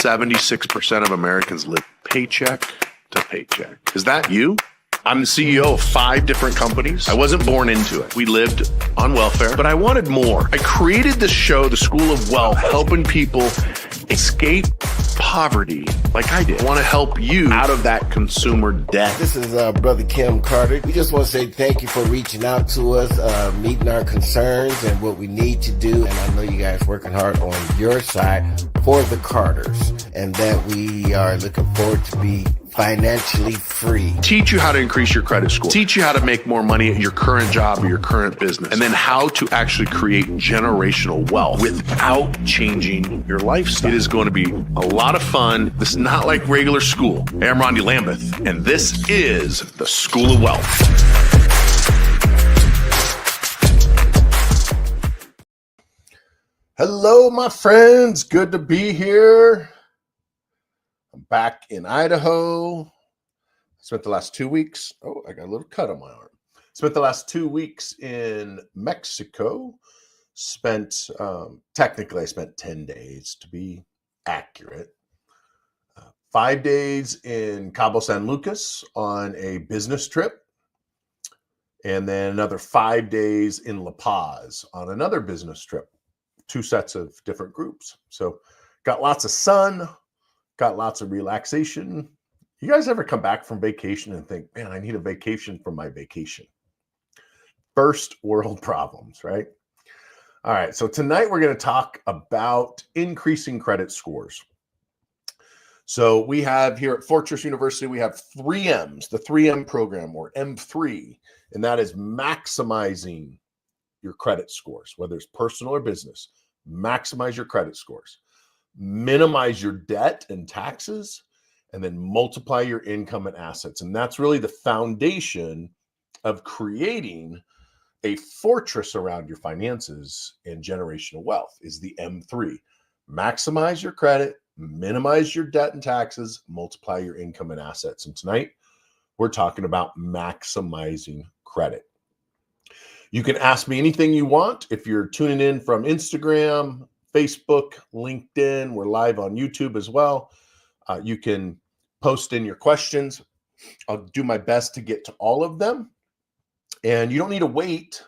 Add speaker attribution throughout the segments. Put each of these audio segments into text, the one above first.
Speaker 1: 76% of Americans live paycheck to paycheck. Is that you? I'm the CEO of 5 different companies. I wasn't born into it. We lived on welfare, but I wanted more. I created this show, The School of Wealth, helping people escape poverty like I did. I want to help you out of that consumer debt.
Speaker 2: This is Brother Kim Carter. We just want to say thank you for reaching out to us, meeting our concerns and what we need to do. And I know you guys working hard on your side for the Carters, and that we are looking forward to be financially free.
Speaker 1: Teach you how to increase your credit score. Teach you how to make more money at your current job or your current business. And then how to actually create generational wealth without changing your lifestyle. It is going to be a lot of fun. This is not like regular school. Hey, I'm Rondi Lambeth, and this is the School of Wealth.
Speaker 3: Hello, my friends. Good to be here. I'm back in Idaho. Spent the last 2 weeks. Oh, I got a little cut on my arm. Spent the last 2 weeks in Mexico. Technically, I spent 10 days to be accurate. 5 days in Cabo San Lucas on a business trip. And then another 5 days in La Paz on another business trip. 2 sets of different groups. So got lots of sun. Got lots of relaxation. You guys ever come back from vacation and think, man, I need a vacation from my vacation? First world problems, right? All right, so tonight we're going to talk about increasing credit scores. So we have here at Fortress University, we have 3 M's, the 3M program, or M3, and that is maximizing your credit scores, whether it's personal or business. Maximize your credit scores. Minimize your debt and taxes, and then multiply your income and assets. And that's really the foundation of creating a fortress around your finances and generational wealth is the M3. Maximize your credit, minimize your debt and taxes, multiply your income and assets. And tonight we're talking about maximizing credit. You can ask me anything you want. If you're tuning in from Instagram, Facebook, LinkedIn, we're live on YouTube as well. You can post in your questions. I'll do my best to get to all of them. And you don't need to wait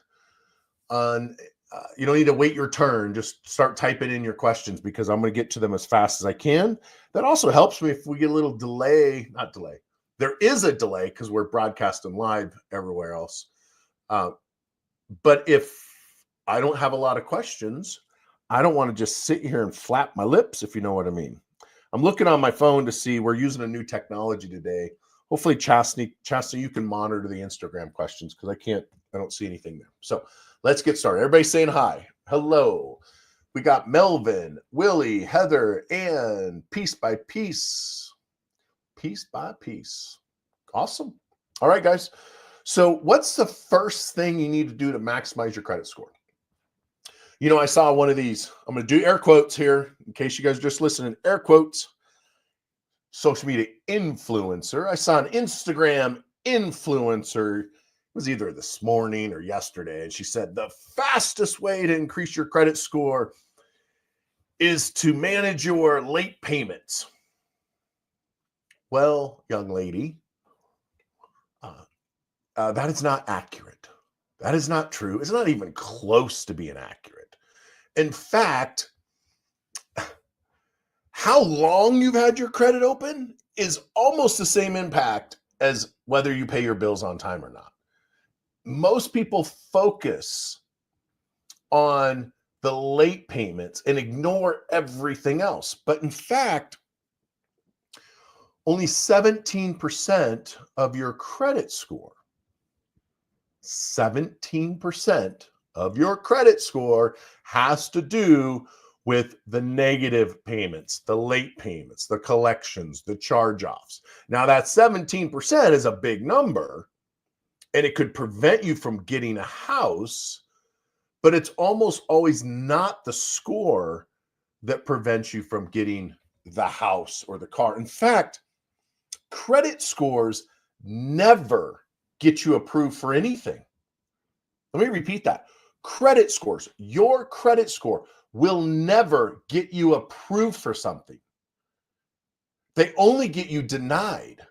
Speaker 3: your turn. Just start typing in your questions because I'm going to get to them as fast as I can. That also helps me if we get a little delay. Not delay. There is a delay because we're broadcasting live everywhere else. But if I don't have a lot of questions, I don't want to just sit here and flap my lips, if you know what I mean. I'm looking on my phone to see, we're using a new technology today. Hopefully, Chastity, you can monitor the Instagram questions because I don't see anything there. So let's get started. Everybody saying hi. Hello. We got Melvin, Willie, Heather, and Piece by Piece. Piece by Piece. Awesome. All right, guys. So what's the first thing you need to do to maximize your credit score? You know, I saw one of these. I'm going to do air quotes here in case you guys are just listening. Air quotes. Social media influencer. I saw an Instagram influencer. It was either this morning or yesterday. And she said, the fastest way to increase your credit score is to manage your late payments. Well, young lady, that is not accurate. That is not true. It's not even close to being accurate. In fact, how long you've had your credit open is almost the same impact as whether you pay your bills on time or not. Most people focus on the late payments and ignore everything else. But in fact, only 17% of your credit score, 17% of your credit score has to do with the negative payments, the late payments, the collections, the charge-offs. Now that 17% is a big number, and it could prevent you from getting a house, but it's almost always not the score that prevents you from getting the house or the car. In fact, credit scores never get you approved for anything. Let me repeat that. Credit scores, your credit score will never get you approved for something. They only get you denied.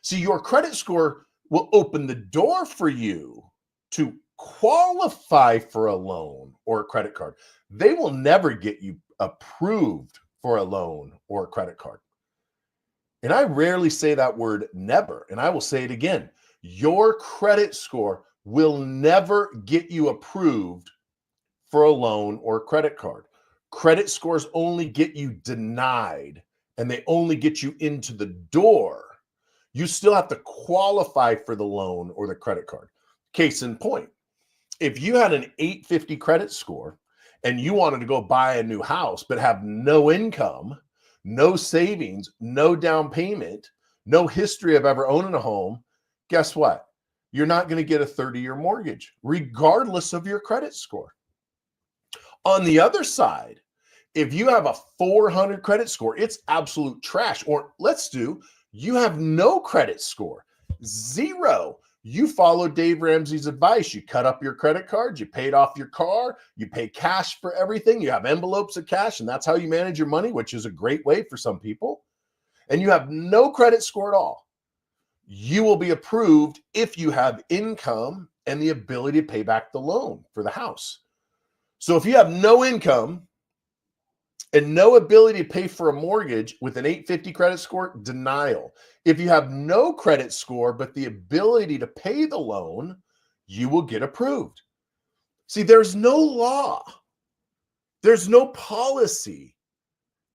Speaker 3: See, your credit score will open the door for you to qualify for a loan or a credit card. They will never get you approved for a loan or a credit card. And I rarely say that word never, and I will say it again. Your credit score will never get you approved for a loan or a credit card. Credit scores only get you denied, and they only get you into the door. You still have to qualify for the loan or the credit card. Case in point, if you had an 850 credit score and you wanted to go buy a new house but have no income, no savings, no down payment, no history of ever owning a home, guess what? You're not going to get a 30-year mortgage, regardless of your credit score. On the other side, if you have a 400 credit score, it's absolute trash. Or you have no credit score, zero. You followed Dave Ramsey's advice. You cut up your credit cards, you paid off your car, you pay cash for everything. You have envelopes of cash, and that's how you manage your money, which is a great way for some people. And you have no credit score at all. You will be approved if you have income and the ability to pay back the loan for the house. So if you have no income and no ability to pay for a mortgage with an 850 credit score, denial. If you have no credit score but the ability to pay the loan, you will get approved. See, there's no law, there's no policy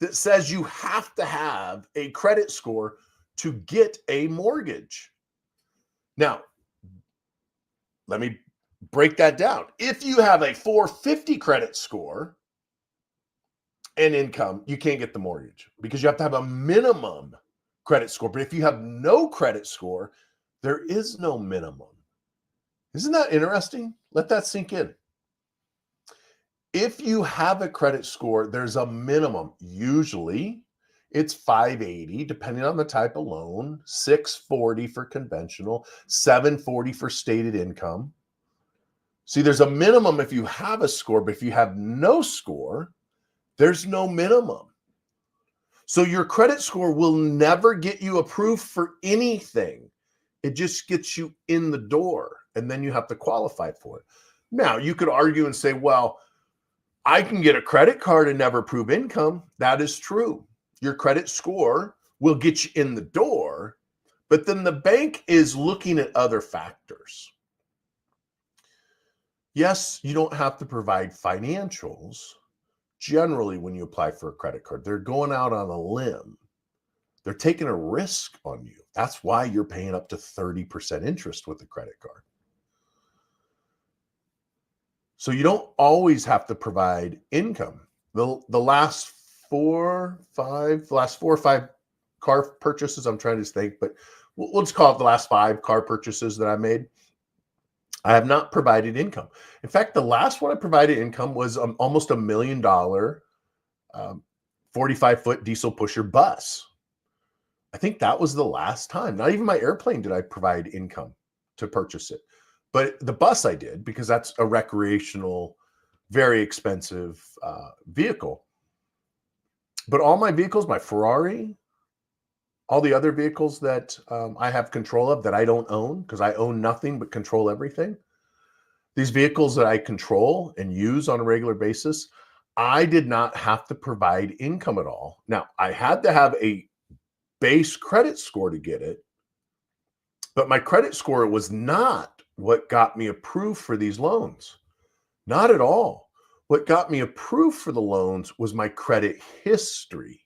Speaker 3: that says you have to have a credit score to get a mortgage. Now, let me break that down. If you have a 450 credit score and income, you can't get the mortgage because you have to have a minimum credit score. But if you have no credit score, there is no minimum. Isn't that interesting? Let that sink in. If you have a credit score, there's a minimum. Usually it's 580, depending on the type of loan, 640 for conventional, 740 for stated income. See, there's a minimum if you have a score, but if you have no score, there's no minimum. So your credit score will never get you approved for anything. It just gets you in the door, and then you have to qualify for it. Now, you could argue and say, well, I can get a credit card and never prove income. That is true. Your credit score will get you in the door, but then the bank is looking at other factors. Yes, you don't have to provide financials. Generally, when you apply for a credit card, they're going out on a limb. They're taking a risk on you. That's why you're paying up to 30% interest with a credit card. So you don't always have to provide income. The last four or five car purchases, I'm trying to think, but we'll just call it the last 5 car purchases that I made, I have not provided income. In fact, the last one I provided income was almost $1 million 45-foot diesel pusher bus. I think that was the last time. Not even my airplane did I provide income to purchase it. But the bus I did, because that's a recreational, very expensive vehicle. But all my vehicles, my Ferrari, all the other vehicles that I have control of that I don't own, because I own nothing but control everything. These vehicles that I control and use on a regular basis, I did not have to provide income at all. Now, I had to have a base credit score to get it, but my credit score was not what got me approved for these loans. Not at all. What got me approved for the loans was my credit history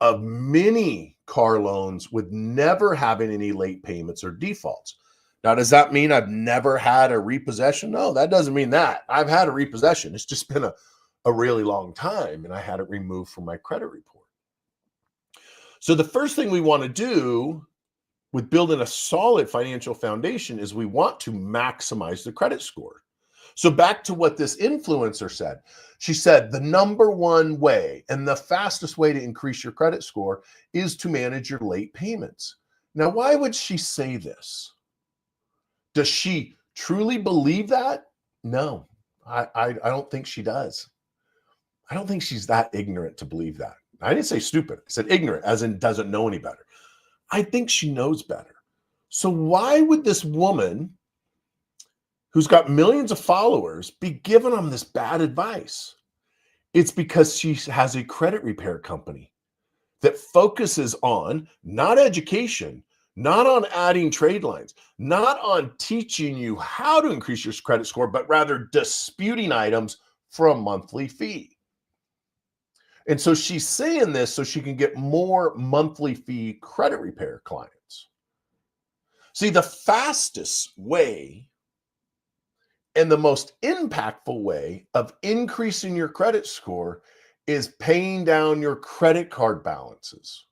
Speaker 3: of many car loans with never having any late payments or defaults. Now, does that mean I've never had a repossession? No, that doesn't mean that. I've had a repossession. It's just been a really long time, and I had it removed from my credit report. So the first thing we want to do with building a solid financial foundation is we want to maximize the credit score. So back to what this influencer said. She said the number one way and the fastest way to increase your credit score is to manage your late payments. Now, why would she say this? Does she truly believe that? No, I don't think she does. I don't think she's that ignorant to believe that. I didn't say stupid. I said ignorant, as in doesn't know any better. I think she knows better. So why would this woman who's got millions of followers be giving them this bad advice? It's because she has a credit repair company that focuses on not education, not on adding trade lines, not on teaching you how to increase your credit score, but rather disputing items for a monthly fee. And so she's saying this so she can get more monthly fee credit repair clients. See, the fastest way and the most impactful way of increasing your credit score is paying down your credit card balances,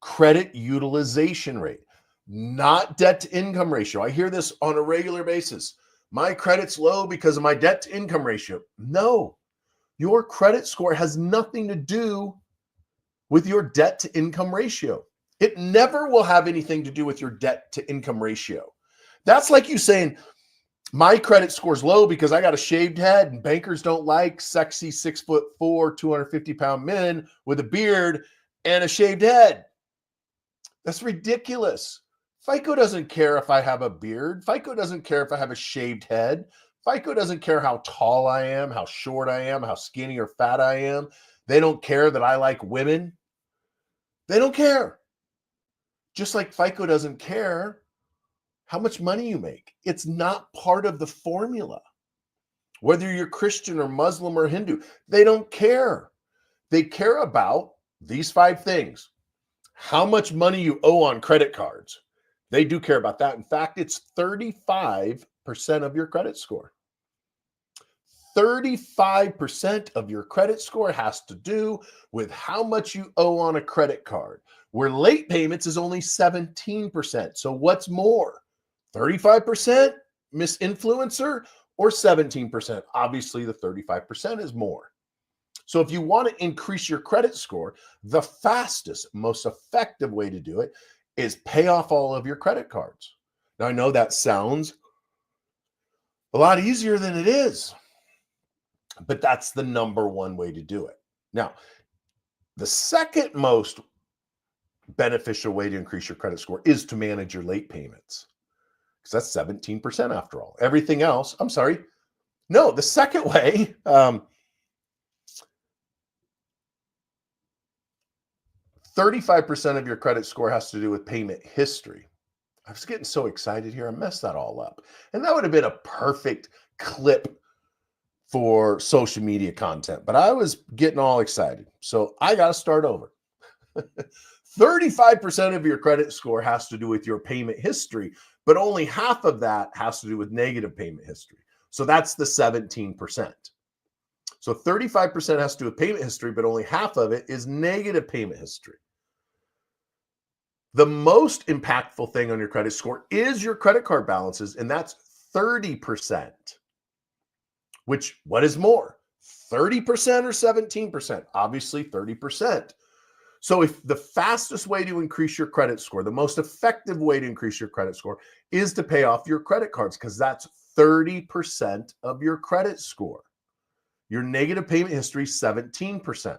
Speaker 3: credit utilization rate, not debt to income ratio. I hear this on a regular basis. My credit's low because of my debt to income ratio. No, your credit score has nothing to do with your debt to income ratio. It never will have anything to do with your debt to income ratio. That's like you saying, my credit score's low because I got a shaved head and bankers don't like sexy 6'4", 250-pound men with a beard and a shaved head. That's ridiculous. FICO doesn't care if I have a beard. FICO doesn't care if I have a shaved head. FICO doesn't care how tall I am, how short I am, how skinny or fat I am. They don't care that I like women. They don't care. Just like FICO doesn't care how much money you make. It's not part of the formula. Whether you're Christian or Muslim or Hindu, they don't care. They care about these 5 things. How much money you owe on credit cards. They do care about that. In fact, it's 35% of your credit score. 35% of your credit score has to do with how much you owe on a credit card, where late payments is only 17%. So what's more, 35% Miss Influencer or 17%? Obviously, the 35% is more. So if you want to increase your credit score, the fastest, most effective way to do it is pay off all of your credit cards. Now, I know that sounds a lot easier than it is, but that's the number one way to do it. Now, the second most beneficial way to increase your credit score is to manage your late payments, because that's 17% after all. Everything else, I'm sorry. No, the second way, 35% of your credit score has to do with payment history. I was getting so excited here. I messed that all up. And that would have been a perfect clip for social media content, but I was getting all excited. So I got to start over. 35% of your credit score has to do with your payment history, but only half of that has to do with negative payment history. So that's the 17%. So 35% has to do with payment history, but only half of it is negative payment history. The most impactful thing on your credit score is your credit card balances, and that's 30%. Which, what is more, 30% or 17%? Obviously 30%. So if the fastest way to increase your credit score, the most effective way to increase your credit score is to pay off your credit cards, because that's 30% of your credit score. Your negative payment history, 17%.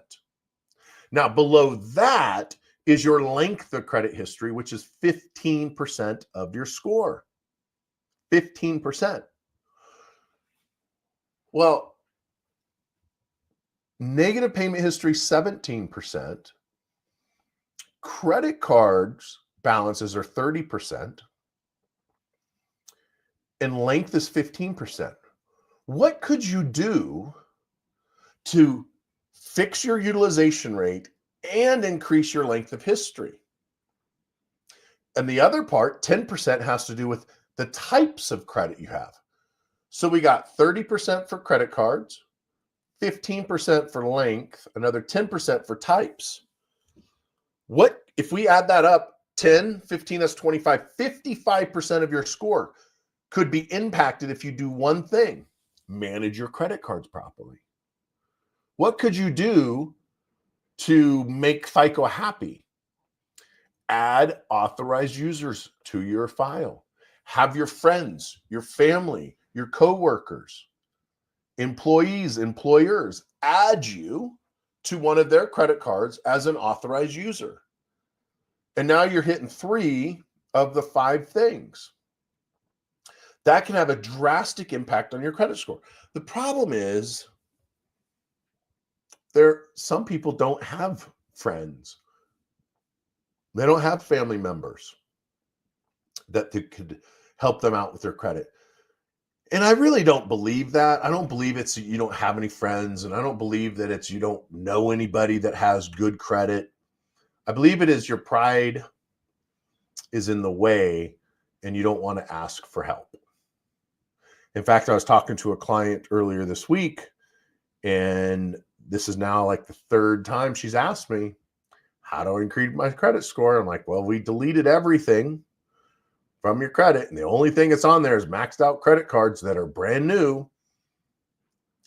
Speaker 3: Now, below that is your length of credit history, which is 15% of your score. 15%. Well, negative payment history, 17%. Credit cards balances are 30%. And length is 15%. What could you do to fix your utilization rate and increase your length of history? And the other part, 10%, has to do with the types of credit you have. So we got 30% for credit cards, 15% for length, another 10% for types. What if we add that up? 10, 15, that's 25. 55% of your score could be impacted if you do one thing: manage your credit cards properly. What could you do to make FICO happy? Add authorized users to your file. Have your friends, your family, your coworkers, employees, employers add you to one of their credit cards as an authorized user. And now you're hitting 3 of the 5 things. That can have a drastic impact on your credit score. The problem is some people don't have friends. They don't have family members that could help them out with their credit. And I really don't believe that. I don't believe it's you don't have any friends, and I don't believe that it's you don't know anybody that has good credit. I believe it is your pride is in the way and you don't want to ask for help. In fact, I was talking to a client earlier this week, and this is now like the 3rd time she's asked me, how do I increase my credit score? I'm like, well, we deleted everything from your credit, and the only thing that's on there is maxed out credit cards that are brand new.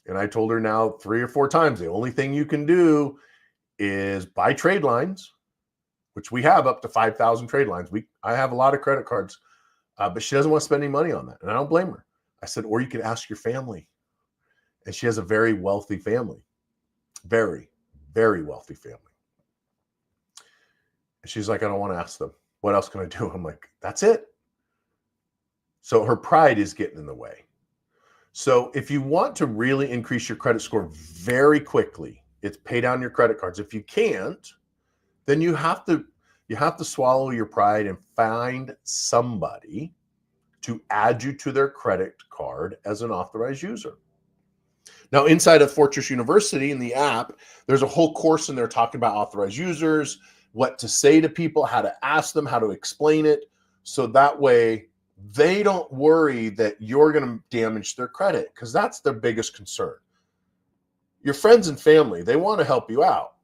Speaker 3: And I told her now 3 or 4 times, the only thing you can do is buy trade lines, which we have up to 5,000 trade lines. I have a lot of credit cards, but she doesn't want to spend any money on that. And I don't blame her. I said, or you could ask your family. And she has a very wealthy family, very, very wealthy family. And she's like, I don't want to ask them. What else can I do? I'm like, that's it. So her pride is getting in the way. So if you want to really increase your credit score very quickly, it's pay down your credit cards. If you can't, then you have to swallow your pride and find somebody to add you to their credit card as an authorized user. Now, inside of Fortress University in the app, there's a whole course in there talking about authorized users, what to say to people, how to ask them, how to explain it. So that way they don't worry that you're going to damage their credit, because that's their biggest concern. Your friends and family, they want to help you out.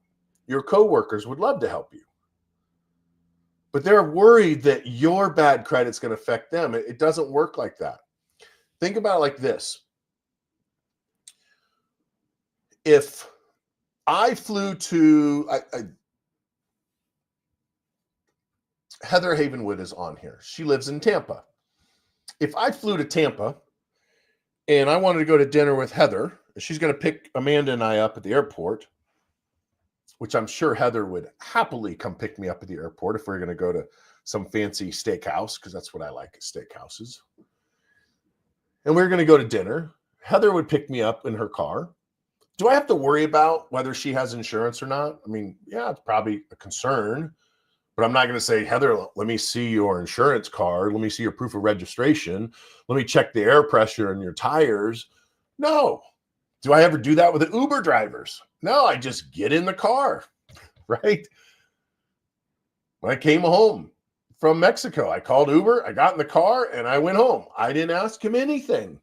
Speaker 3: Your coworkers would love to help you. But they're worried that your bad credit's going to affect them. It doesn't work like that. Think about it like this. If I flew to Heather Havenwood is on here. She lives in Tampa. If I flew to Tampa and I wanted to go to dinner with Heather, she's going to pick Amanda and I up at the airport, which I'm sure Heather would happily come pick me up at the airport if we're going to go to some fancy steakhouse, because that's what I like at steakhouses. And we're going to go to dinner. Heather would pick me up in her car. Do I have to worry about whether she has insurance or not? I mean, yeah, it's probably a concern, but I'm not going to say, Heather, let me see your insurance card. Let me see your proof of registration. Let me check the air pressure in your tires. No. Do I ever do that with the Uber drivers? No, I just get in the car, right? When I came home from Mexico, I called Uber, I got in the car, and I went home. I didn't ask him anything.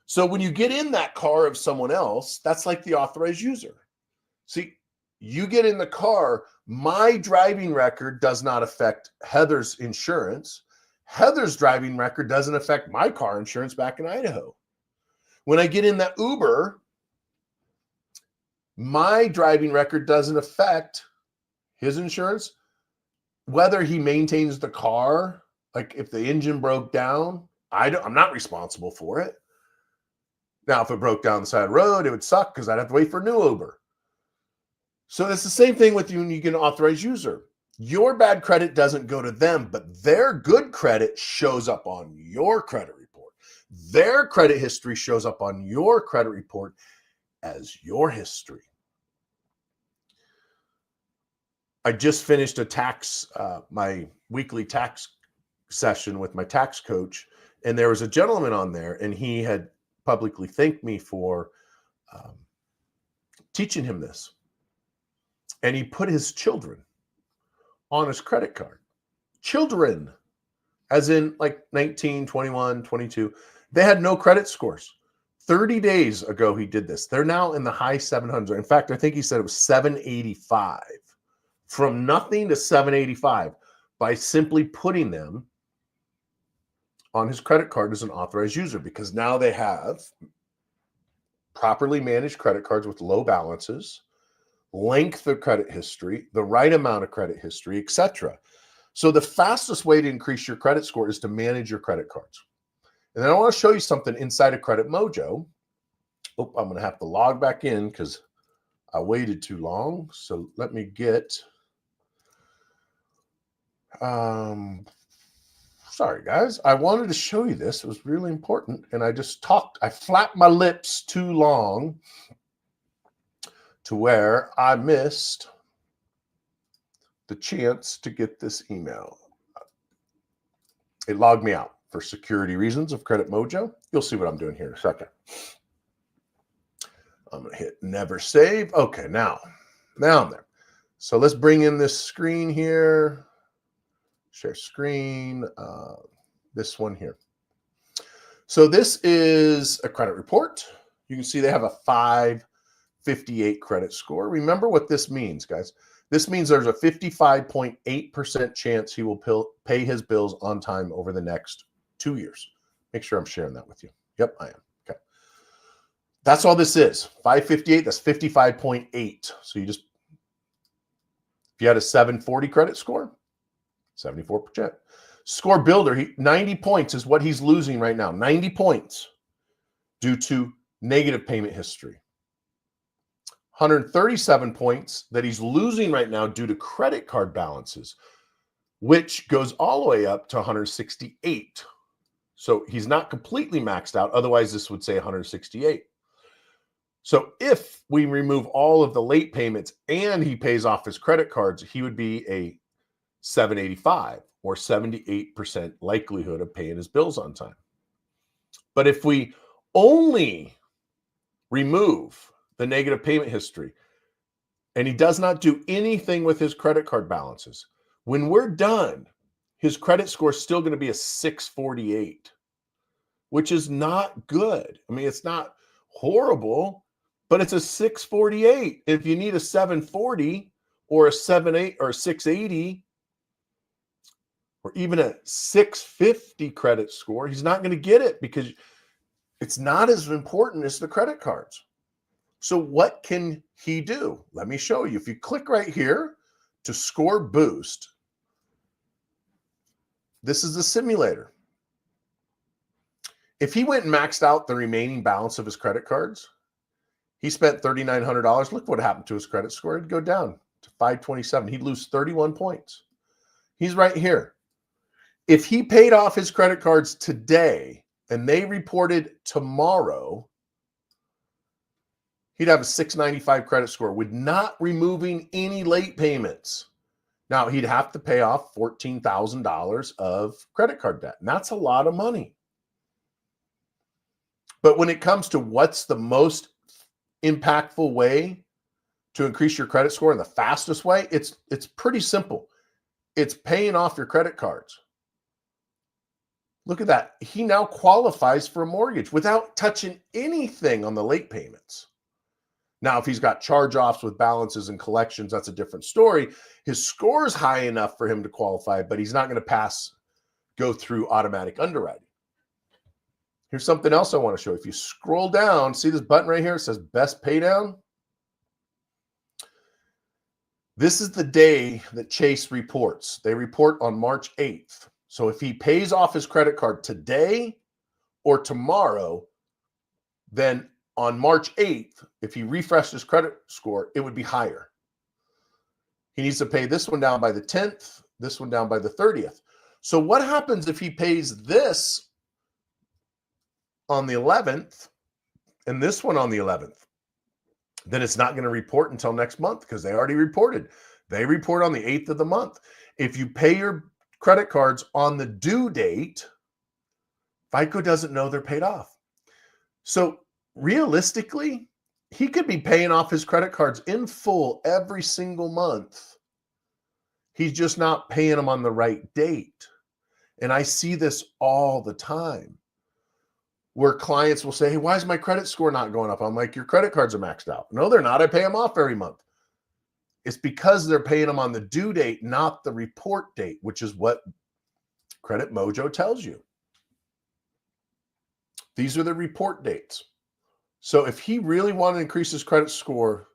Speaker 3: So when you get in that car of someone else, that's like the authorized user. See, you get in the car, my driving record does not affect Heather's insurance. Heather's driving record doesn't affect my car insurance back in Idaho. When I get in that Uber, my driving record doesn't affect his insurance. Whether he maintains the car, like if the engine broke down, I'm not responsible for it. Now, if it broke down the side of the road, it would suck because I'd have to wait for a new Uber. So it's the same thing with you when you get an authorized user. Your bad credit doesn't go to them, but their good credit shows up on your credit report. Their credit history shows up on your credit report as your history. I just finished my weekly tax session with my tax coach, and there was a gentleman on there, and he had publicly thanked me for teaching him this. And he put his children on his credit card. Children, as in like 19, 21, 22. They had no credit scores. 30 days ago, he did this. They're now in the high 700s. In fact, I think he said it was 785. From nothing to 785 by simply putting them on his credit card as an authorized user, because now they have properly managed credit cards with low balances, length of credit history, the right amount of credit history, etc. So the fastest way to increase your credit score is to manage your credit cards. And then I want to show you something inside of Credit Mojo. Oh, I'm going to have to log back in because I waited too long. So let me get, sorry guys. I wanted to show you this. It was really important. And I flapped my lips too long to where I missed the chance to get this email. It logged me out for security reasons of Credit Mojo. You'll see what I'm doing here in a second. I'm going to hit never save. Okay, now I'm there. So let's bring in this screen here. Share screen. This one here. So this is a credit report. You can see they have a 558 credit score. Remember what this means, guys. This means there's a 55.8% chance he will pay his bills on time over the next 2 years. Make sure I'm sharing that with you. Yep, I am. Okay. That's all this is. 558, that's 55.8. So if you had a 740 credit score, 74%. Score builder, 90 points is what he's losing right now. 90 points due to negative payment history. 137 points that he's losing right now due to credit card balances, which goes all the way up to 168. So he's not completely maxed out. Otherwise, this would say 168. So if we remove all of the late payments and he pays off his credit cards, he would be a 785 or 78% likelihood of paying his bills on time. But if we only remove the negative payment history and he does not do anything with his credit card balances, when we're done, his credit score is still going to be a 648, which is not good. I mean, it's not horrible, but it's a 648. If you need a 740 or a 78 or a 680 or even a 650 credit score, he's not going to get it because it's not as important as the credit cards. So what can he do? Let me show you. If you click right here to score boost, this is the simulator. If he went and maxed out the remaining balance of his credit cards, he spent $3,900. Look what happened to his credit score. It'd go down to 527. He'd lose 31 points. He's right here. If he paid off his credit cards today and they reported tomorrow, he'd have a 695 credit score with not removing any late payments. Now, he'd have to pay off $14,000 of credit card debt, and that's a lot of money. But when it comes to what's the most impactful way to increase your credit score in the fastest way, it's pretty simple. It's paying off your credit cards. Look at that. He now qualifies for a mortgage without touching anything on the late payments. Now, if he's got charge-offs with balances and collections, that's a different story. His score is high enough for him to qualify, but he's not going to go through automatic underwriting. Here's something else I want to show. If you scroll down, see this button right here? It says Best Paydown. This is the day that Chase reports. They report on March 8th. So if he pays off his credit card today or tomorrow, then on March 8th, if he refreshed his credit score, it would be higher. He needs to pay this one down by the 10th, this one down by the 30th. So what happens if he pays this on the 11th and this one on the 11th? Then it's not going to report until next month because they already reported. They report on the 8th of the month. If you pay your credit cards on the due date, FICO doesn't know they're paid off. So realistically, he could be paying off his credit cards in full every single month. He's just not paying them on the right date. And I see this all the time where clients will say, hey, why is my credit score not going up? I'm like, your credit cards are maxed out. No, they're not. I pay them off every month. It's because they're paying them on the due date, not the report date, which is what Credit Mojo tells you. These are the report dates. So if he really wanted to increase his credit score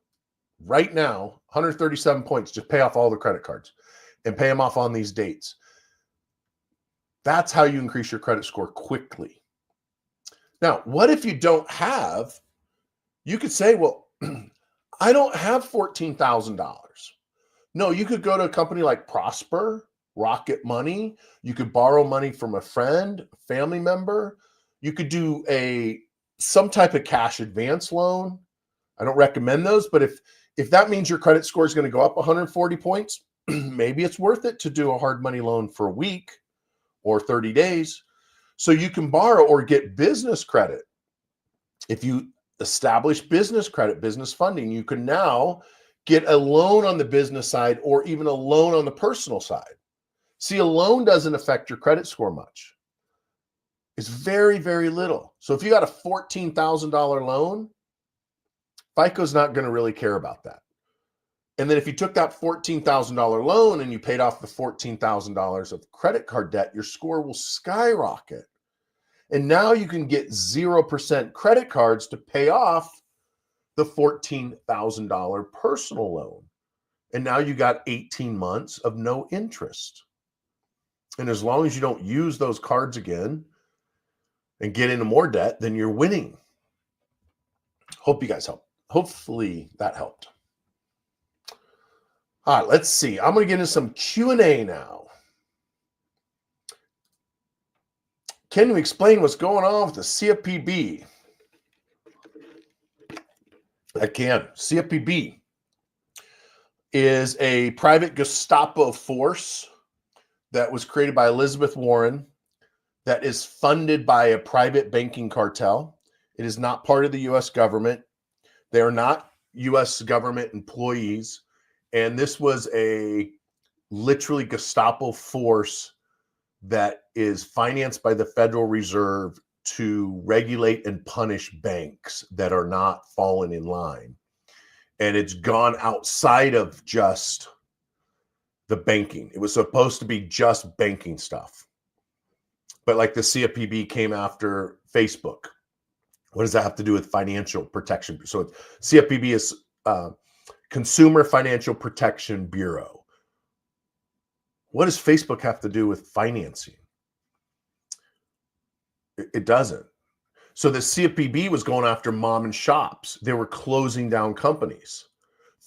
Speaker 3: right now, 137 points, just pay off all the credit cards and pay them off on these dates. That's how you increase your credit score quickly. Now, what if you don't have, you could say, well, I don't have $14,000. No, you could go to a company like Prosper, Rocket Money. You could borrow money from a friend, a family member. You could do some type of cash advance loan. I don't recommend those, but if that means your credit score is going to go up 140 points, maybe it's worth it to do a hard money loan for a week or 30 days. So you can borrow or get business credit. If you establish business credit, business funding, you can now get a loan on the business side or even a loan on the personal side. See, a loan doesn't affect your credit score much. It's very, very little. So if you got a $14,000 loan, FICO's not going to really care about that. And then if you took that $14,000 loan and you paid off the $14,000 of credit card debt, your score will skyrocket. And now you can get 0% credit cards to pay off the $14,000 personal loan. And now you got 18 months of no interest. And as long as you don't use those cards again and get into more debt, then you're winning. Hope you guys help. Hopefully that helped. All right, let's see. I'm going to get into some Q&A now. Can you explain what's going on with the CFPB? I can. CFPB is a private Gestapo force that was created by Elizabeth Warren that is funded by a private banking cartel. It is not part of the U.S. government. They are not U.S. government employees. And this was a literally Gestapo force that is financed by the Federal Reserve to regulate and punish banks that are not falling in line. And it's gone outside of just the banking. It was supposed to be just banking stuff. But like the CFPB came after Facebook. What does that have to do with financial protection? So CFPB is Consumer Financial Protection Bureau. What does Facebook have to do with financing? It doesn't. So the CFPB was going after mom and shops. They were closing down companies,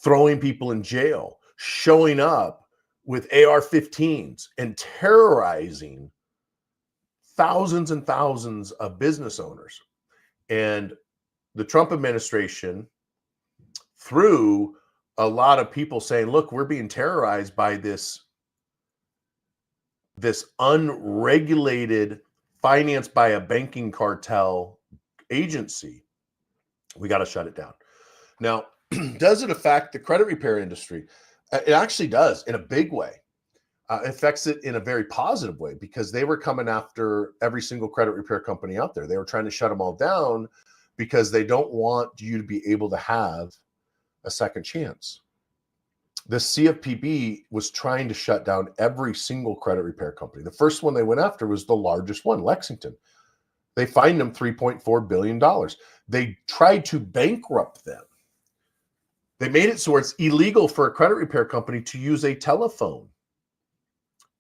Speaker 3: throwing people in jail, showing up with AR-15s and terrorizing thousands and thousands of business owners. And the Trump administration, through a lot of people saying, look, we're being terrorized by this unregulated, financed by a banking cartel agency. We got to shut it down. Now, does it affect the credit repair industry? It actually does in a big way. It affects it in a very positive way because they were coming after every single credit repair company out there. They were trying to shut them all down because they don't want you to be able to have a second chance. The CFPB was trying to shut down every single credit repair company. The first one they went after was the largest one, Lexington. They fined them $3.4 billion. They tried to bankrupt them. They made it so it's illegal for a credit repair company to use a telephone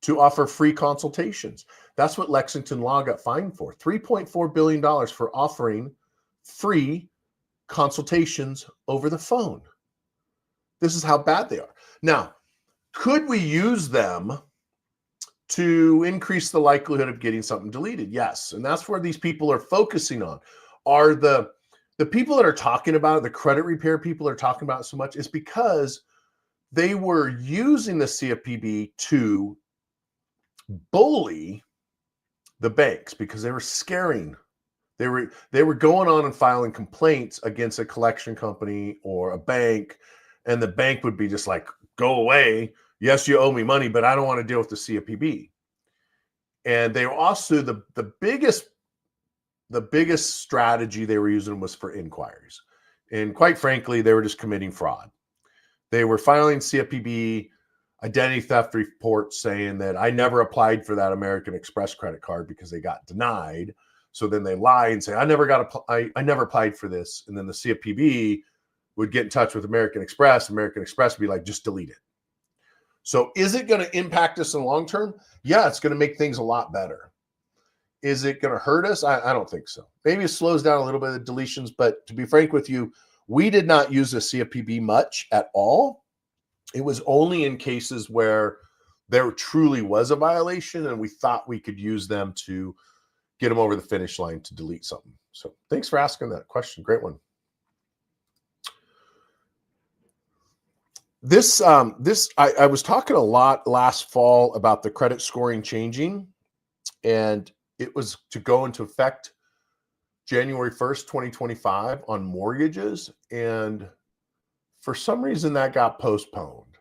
Speaker 3: to offer free consultations. That's what Lexington Law got fined for. $3.4 billion for offering free consultations over the phone. This is how bad they are. Now, could we use them to increase the likelihood of getting something deleted? Yes. And that's where these people are focusing on. Are the people that are talking about it, the credit repair people are talking about it so much, is because they were using the CFPB to bully the banks because they were scaring. They were going on and filing complaints against a collection company or a bank, and the bank would be just like, go away. Yes, you owe me money, but I don't want to deal with the CFPB. And they were also the biggest strategy they were using was for inquiries. And quite frankly, they were just committing fraud. They were filing CFPB identity theft reports saying that I never applied for that American Express credit card because they got denied. So then they lie and say, I never applied for this. And then the CFPB would get in touch with American Express. American Express would be like, just delete it. So is it going to impact us in the long term? Yeah, it's going to make things a lot better. Is it going to hurt us? I don't think so. Maybe it slows down a little bit of deletions, but to be frank with you, We did not use the CFPB much at all. It was only in cases where there truly was a violation and we thought we could use them to get them over the finish line to delete something. So thanks for asking that question. Great one. I was talking a lot last fall about the credit scoring changing, and it was to go into effect January 1st, 2025 on mortgages. And for some reason that got postponed.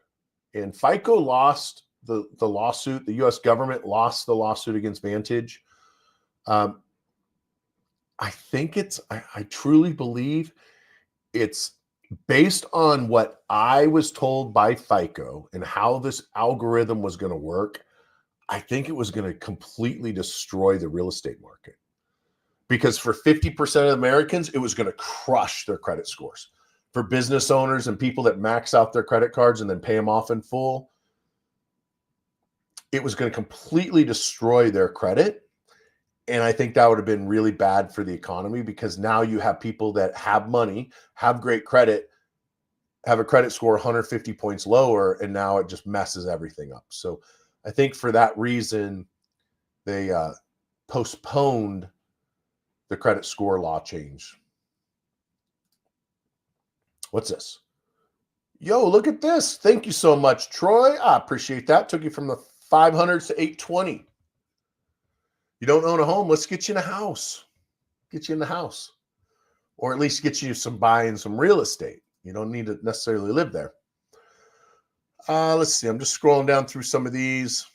Speaker 3: And FICO lost the lawsuit. The U.S. government lost the lawsuit against Vantage. I think I truly believe it's based on what I was told by FICO and how this algorithm was going to work. I think it was going to completely destroy the real estate market, because for 50% of Americans, it was going to crush their credit scores. For business owners and people that max out their credit cards and then pay them off in full, it was going to completely destroy their credit. And I think that would have been really bad for the economy, because now you have people that have money, have great credit, have a credit score 150 points lower, and now it just messes everything up. So I think for that reason, they postponed the credit score law change. What's this? Yo, look at this. Thank you so much, Troy. I appreciate that. Took you from the 500s to 820. You don't own a home, let's get you in a house. Get you in the house. Or at least get you some buying some real estate. You don't need to necessarily live there. Let's see. I'm just scrolling down through some of these.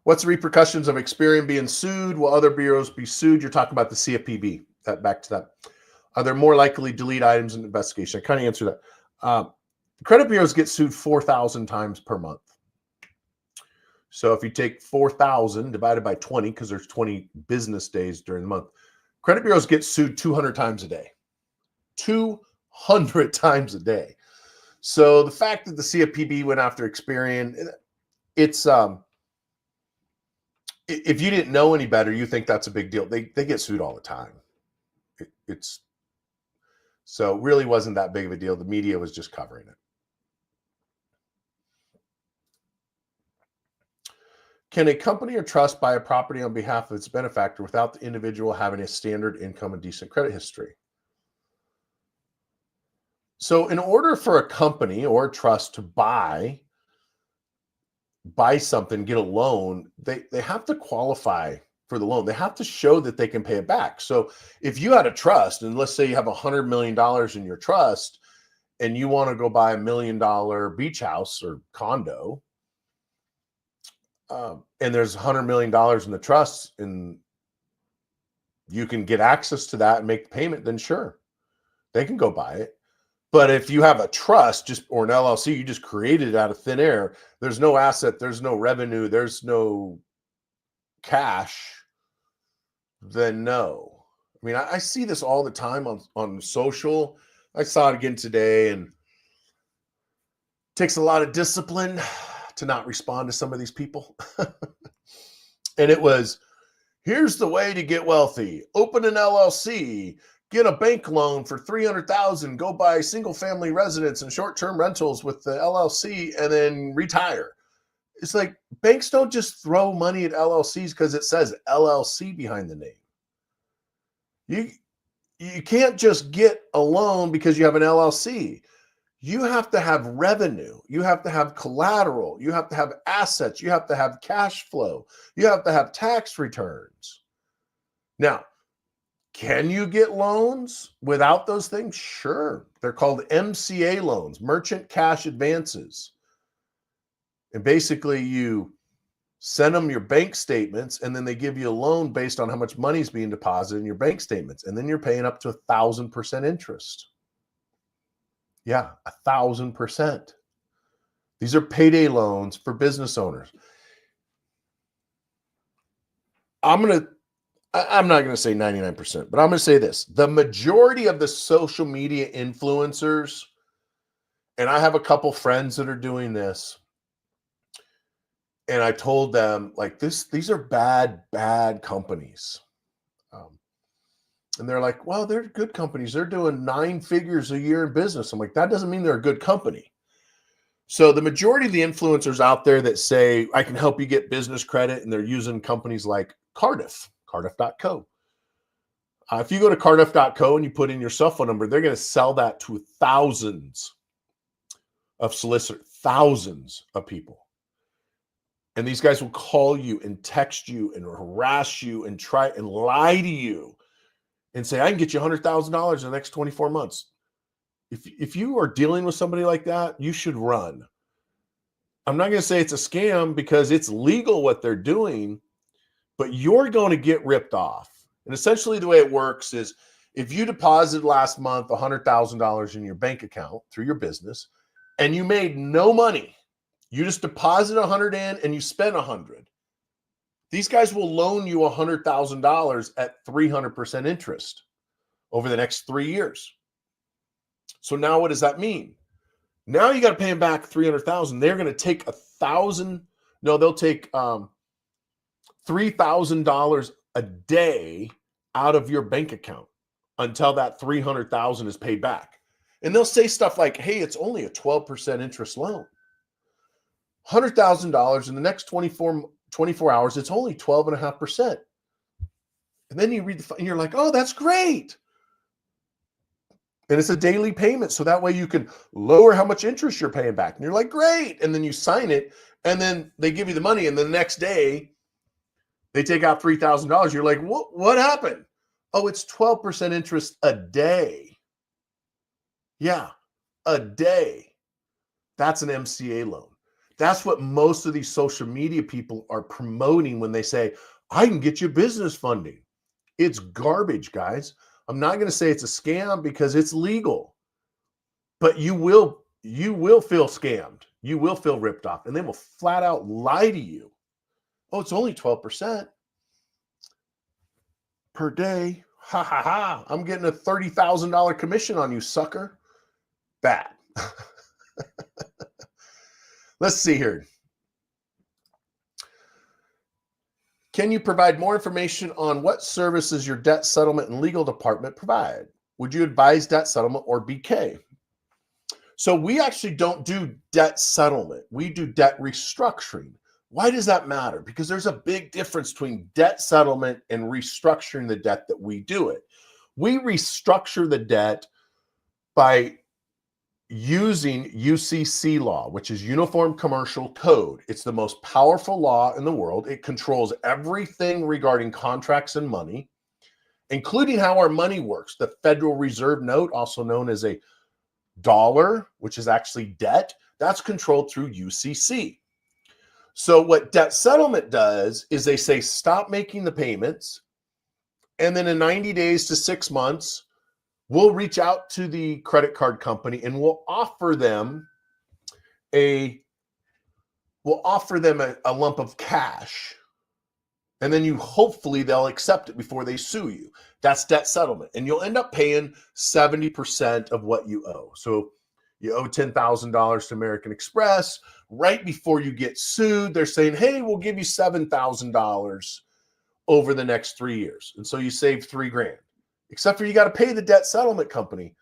Speaker 3: What's the repercussions of Experian being sued? Will other bureaus be sued? You're talking about the CFPB. Back to that. Are there more likely to delete items in investigation? I kind of answered that. Credit bureaus get sued 4,000 times per month. So if you take 4,000 divided by 20, because there's 20 business days during the month, credit bureaus get sued 200 times a day. 200 times a day. So the fact that the CFPB went after Experian, it's if you didn't know any better, you think that's a big deal. They get sued all the time. It's so really wasn't that big of a deal. The media was just covering it. Can a company or trust buy a property on behalf of its benefactor without the individual having a standard income and decent credit history? So in order for a company or a trust to buy something, get a loan, they have to qualify for the loan. They have to show that they can pay it back. So if you had a trust, and let's say you have $100 million in your trust, and you want to go buy $1 million beach house or condo, and there's $100 million in the trust, and you can get access to that and make the payment, then sure, they can go buy it. But if you have a trust or an LLC, you just created it out of thin air, there's no asset, there's no revenue, there's no cash, then no. I mean, I see this all the time on social. I saw it again today, and it takes a lot of discipline to not respond to some of these people. And it was, here's the way to get wealthy. Open an LLC, get a bank loan for $300,000, go buy single family residence and short-term rentals with the LLC, and then retire. It's like, banks don't just throw money at LLCs because it says LLC behind the name. You can't just get a loan because you have an LLC. You have to have revenue. You have to have collateral. You have to have assets. You have to have cash flow. You have to have tax returns. Now, can you get loans without those things? Sure. They're called MCA loans, merchant cash advances. And basically, you send them your bank statements, and then they give you a loan based on how much money is being deposited in your bank statements. And then you're paying up to 1,000% interest. Yeah, 1,000%. These are payday loans for business owners. I'm not going to say 99%, but I'm going to say this. The majority of the social media influencers, and I have a couple friends that are doing this, and I told them, like, these are bad companies. And they're like, well, they're good companies. They're doing 9 figures a year in business. I'm like, that doesn't mean they're a good company. So the majority of the influencers out there that say, I can help you get business credit, and they're using companies like Cardiff.co. If you go to Cardiff.co and you put in your cell phone number, they're going to sell that to thousands of solicitors, thousands of people. And these guys will call you and text you and harass you and try and lie to you and say, I can get you $100,000 in the next 24 months. If you are dealing with somebody like that, you should run. I'm not going to say it's a scam because it's legal what they're doing, but you're going to get ripped off. And essentially the way it works is if you deposited last month $100,000 in your bank account through your business and you made no money, you just deposit 100 in and you spend 100. These guys will loan you $100,000 at 300% interest over the next 3 years. So now what does that mean? Now you got to pay them back 300,000. They're going to take they'll take $3,000 a day out of your bank account until that 300,000 is paid back. And they'll say stuff like, hey, it's only a 12% interest loan. $100,000 in the next 24 hours, it's only 12.5%. And then you read and you're like, oh, that's great. And it's a daily payment. So that way you can lower how much interest you're paying back. And you're like, great. And then you sign it and then they give you the money. And the next day they take out $3,000. You're like, what happened? Oh, it's 12% interest a day. Yeah, a day. That's an MCA loan. That's what most of these social media people are promoting when they say, I can get you business funding. It's garbage, guys. I'm not going to say it's a scam because it's legal, but you will feel scammed. You will feel ripped off, and they will flat out lie to you. Oh, it's only 12% per day. Ha ha ha. I'm getting a $30,000 commission on you, sucker. Bad. Let's see here. Can you provide more information on what services your debt settlement and legal department provide? Would you advise debt settlement or BK? So we actually don't do debt settlement. We do debt restructuring. Why does that matter? Because there's a big difference between debt settlement and restructuring the debt that we do it. We restructure the debt by using UCC law, which is Uniform Commercial Code. It's the most powerful law in the world. It controls everything regarding contracts and money, including how our money works. The Federal Reserve note, also known as a dollar, which is actually debt, that's controlled through UCC. So what debt settlement does is they say, stop making the payments. And then in 90 days to 6 months, we'll reach out to the credit card company and we'll offer them a lump of cash. And then hopefully they'll accept it before they sue you. That's debt settlement. And you'll end up paying 70% of what you owe. So you owe $10,000 to American Express. Right before you get sued, they're saying, hey, we'll give you $7,000 over the next 3 years. And so you save $3,000. Except for you got to pay the debt settlement company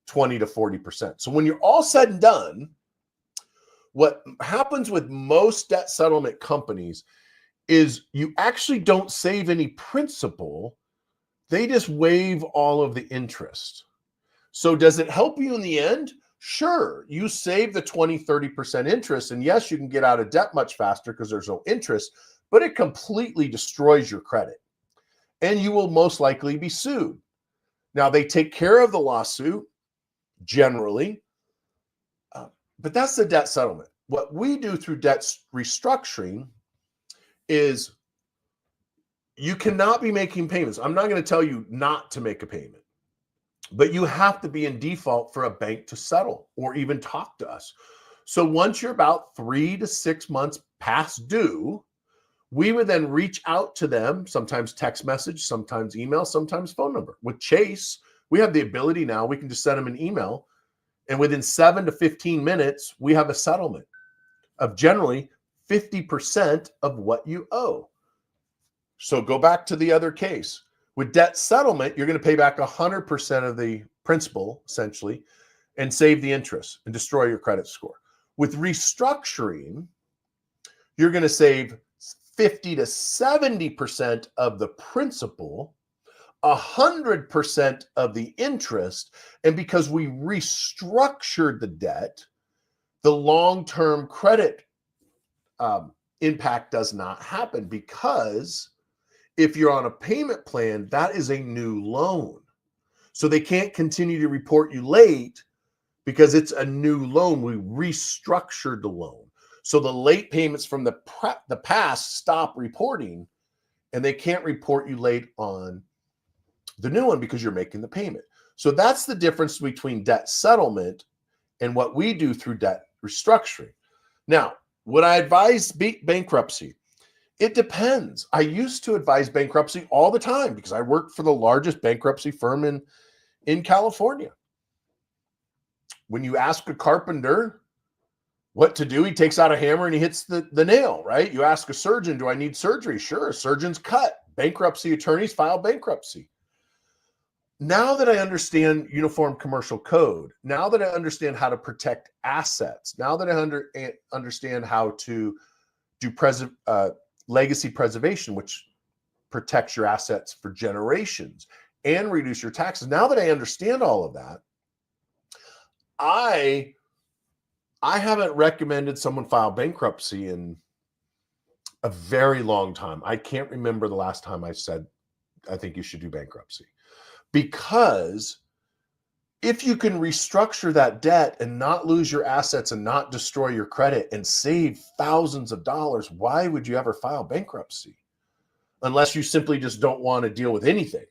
Speaker 3: 20 to 40%. So when you're all said and done, what happens with most debt settlement companies is you actually don't save any principal. They just waive all of the interest. So does it help you in the end? Sure. You save the 20, 30% interest. And yes, you can get out of debt much faster because there's no interest, but it completely destroys your credit. And you will most likely be sued. Now, they take care of the lawsuit generally, but that's the debt settlement. What we do through debt restructuring is you cannot be making payments. I'm not going to tell you not to make a payment, but you have to be in default for a bank to settle or even talk to us. So once you're about 3 to 6 months past due, we would then reach out to them, sometimes text message, sometimes email, sometimes phone number. With Chase, we have the ability now, we can just send them an email, and within 7 to 15 minutes, we have a settlement of generally 50% of what you owe. So go back to the other case. With debt settlement, you're going to pay back 100% of the principal, essentially, and save the interest and destroy your credit score. With restructuring, you're going to save 50 to 70% of the principal, 100% of the interest. And because we restructured the debt, the long-term credit impact does not happen, because if you're on a payment plan, that is a new loan. So they can't continue to report you late because it's a new loan. We restructured the loan. So the late payments from the past stop reporting, and they can't report you late on the new one because you're making the payment. So that's the difference between debt settlement and what we do through debt restructuring. Now, would I advise bankruptcy? It depends. I used to advise bankruptcy all the time because I worked for the largest bankruptcy firm in California. When you ask a carpenter what to do, he takes out a hammer and he hits the nail, right? You ask a surgeon, do I need surgery? Sure, surgeons cut. Bankruptcy attorneys file bankruptcy. Now that I understand Uniform Commercial Code, now that I understand how to protect assets, now that I understand how to do legacy preservation, which protects your assets for generations and reduce your taxes. Now that I understand all of that, I haven't recommended someone file bankruptcy in a very long time. I can't remember the last time I said, I think you should do bankruptcy. Because if you can restructure that debt and not lose your assets and not destroy your credit and save thousands of dollars, why would you ever file bankruptcy? Unless you simply just don't want to deal with anything.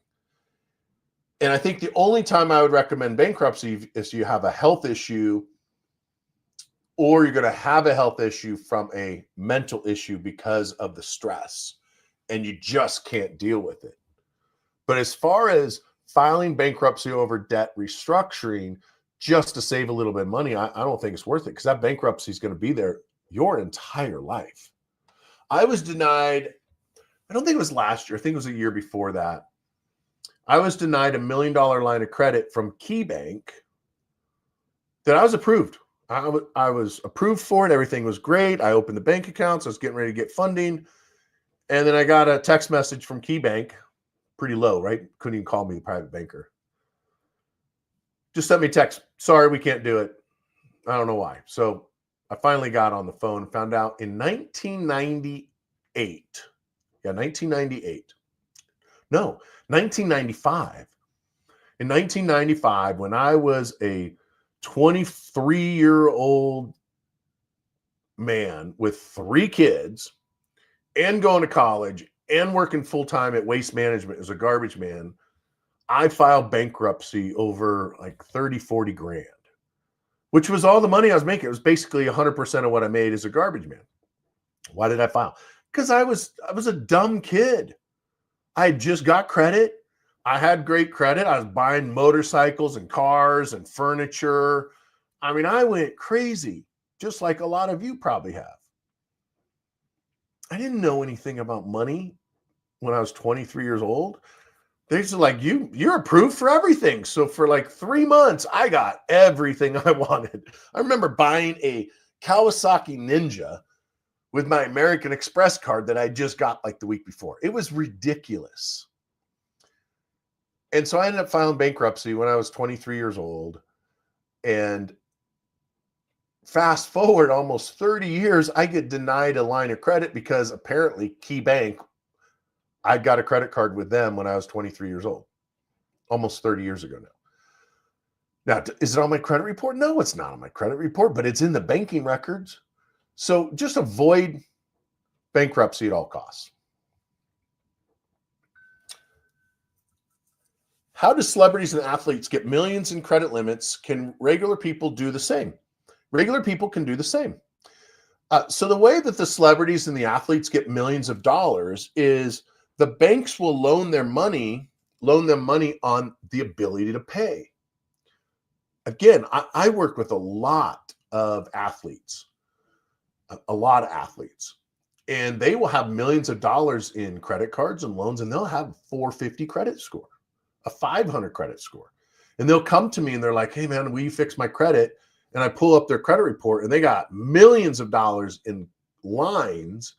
Speaker 3: And I think the only time I would recommend bankruptcy is you have a health issue, or you're going to have a health issue from a mental issue because of the stress, and you just can't deal with it. But as far as filing bankruptcy over debt restructuring just to save a little bit of money, I don't think it's worth it, because that bankruptcy is going to be there your entire life. I was denied, I don't think it was last year, I think it was a year before that. I was denied $1 million line of credit from KeyBank that I was approved. I was approved for it. Everything was great. I opened the bank accounts. I was getting ready to get funding. And then I got a text message from KeyBank, pretty low, right? Couldn't even call me the private banker. Just sent me a text. Sorry, we can't do it. I don't know why. So I finally got on the phone and found out in 1998. Yeah, 1998. No, 1995. In 1995, when I was a 23-year-old man with 3 kids and going to college and working full-time at Waste Management as a garbage man, I filed bankruptcy over like 30, 40 grand, which was all the money I was making. It was basically 100% of what I made as a garbage man. Why did I file? Because I was a dumb kid. I had just got credit. I had great credit. I was buying motorcycles and cars and furniture. I mean, I went crazy, just like a lot of you probably have. I didn't know anything about money when I was 23 years old. They're just like, you're approved for everything. So for like 3 months, I got everything I wanted. I remember buying a Kawasaki Ninja with my American Express card that I just got like the week before. It was ridiculous. And so I ended up filing bankruptcy when I was 23 years old. And fast forward almost 30 years, I get denied a line of credit because apparently KeyBank, I got a credit card with them when I was 23 years old, almost 30 years ago now. Now, is it on my credit report? No, it's not on my credit report, but it's in the banking records. So just avoid bankruptcy at all costs. How do celebrities and athletes get millions in credit limits? Can regular people do the same? Regular people can do the same. So the way that the celebrities and the athletes get millions of dollars is the banks will loan them money on the ability to pay. Again, I work with a lot of athletes. And they will have millions of dollars in credit cards and loans, and they'll have 450 credit score, a 500 credit score. And they'll come to me and they're like, hey man, will you fix my credit? And I pull up their credit report and they got millions of dollars in lines,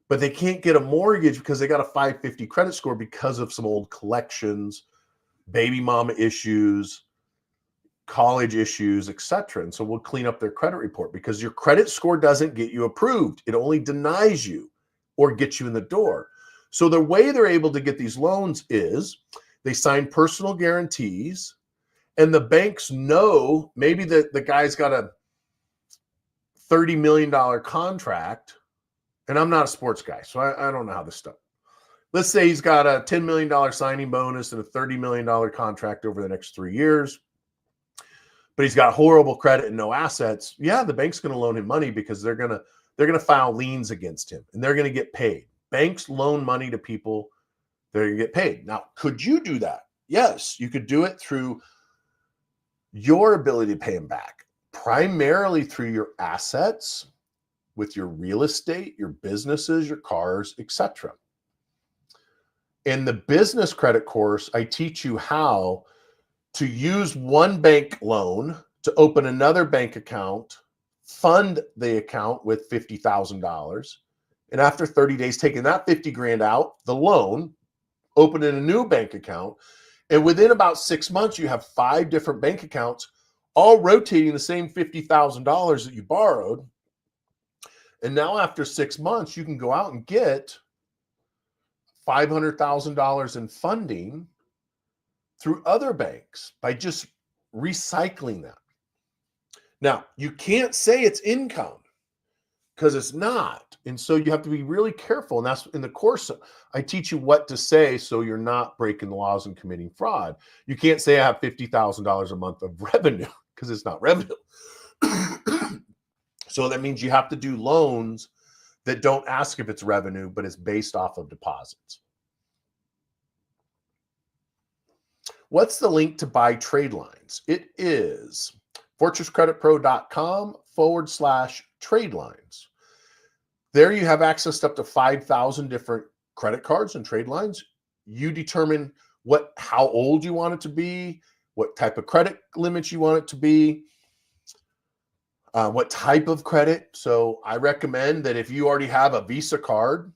Speaker 3: but they can't get a mortgage because they got a 550 credit score because of some old collections, baby mama issues, college issues, etc. And so we'll clean up their credit report, because your credit score doesn't get you approved. It only denies you or gets you in the door. So the way they're able to get these loans is they sign personal guarantees, and the banks know maybe the guy's got a $30 million contract, and I'm not a sports guy, so I don't know how this stuff. Let's say he's got a $10 million signing bonus and a $30 million contract over the next 3 years, but he's got horrible credit and no assets. Yeah, the bank's going to loan him money because they're going to file liens against him and they're going to get paid. Banks loan money to people, they're going to get paid. Now, could you do that? Yes, you could do it through your ability to pay him back, primarily through your assets, with your real estate, your businesses, your cars, etc. In the business credit course, I teach you how to use one bank loan to open another bank account, fund the account with $50,000, and after 30 days, taking that 50 grand out, the loan, opening a new bank account, and within about 6 months, you have 5 different bank accounts, all rotating the same $50,000 that you borrowed. And now after 6 months, you can go out and get $500,000 in funding through other banks by just recycling that. Now, you can't say it's income because it's not. And so you have to be really careful. And that's in the course. I teach you what to say so you're not breaking the laws and committing fraud. You can't say I have $50,000 a month of revenue because it's not revenue. So that means you have to do loans that don't ask if it's revenue, but it's based off of deposits. What's the link to buy trade lines? It is fortresscreditpro.com/trade lines. There you have access to up to 5,000 different credit cards and trade lines. You determine how old you want it to be, what type of credit limits you want it to be, what type of credit. So I recommend that if you already have a Visa card,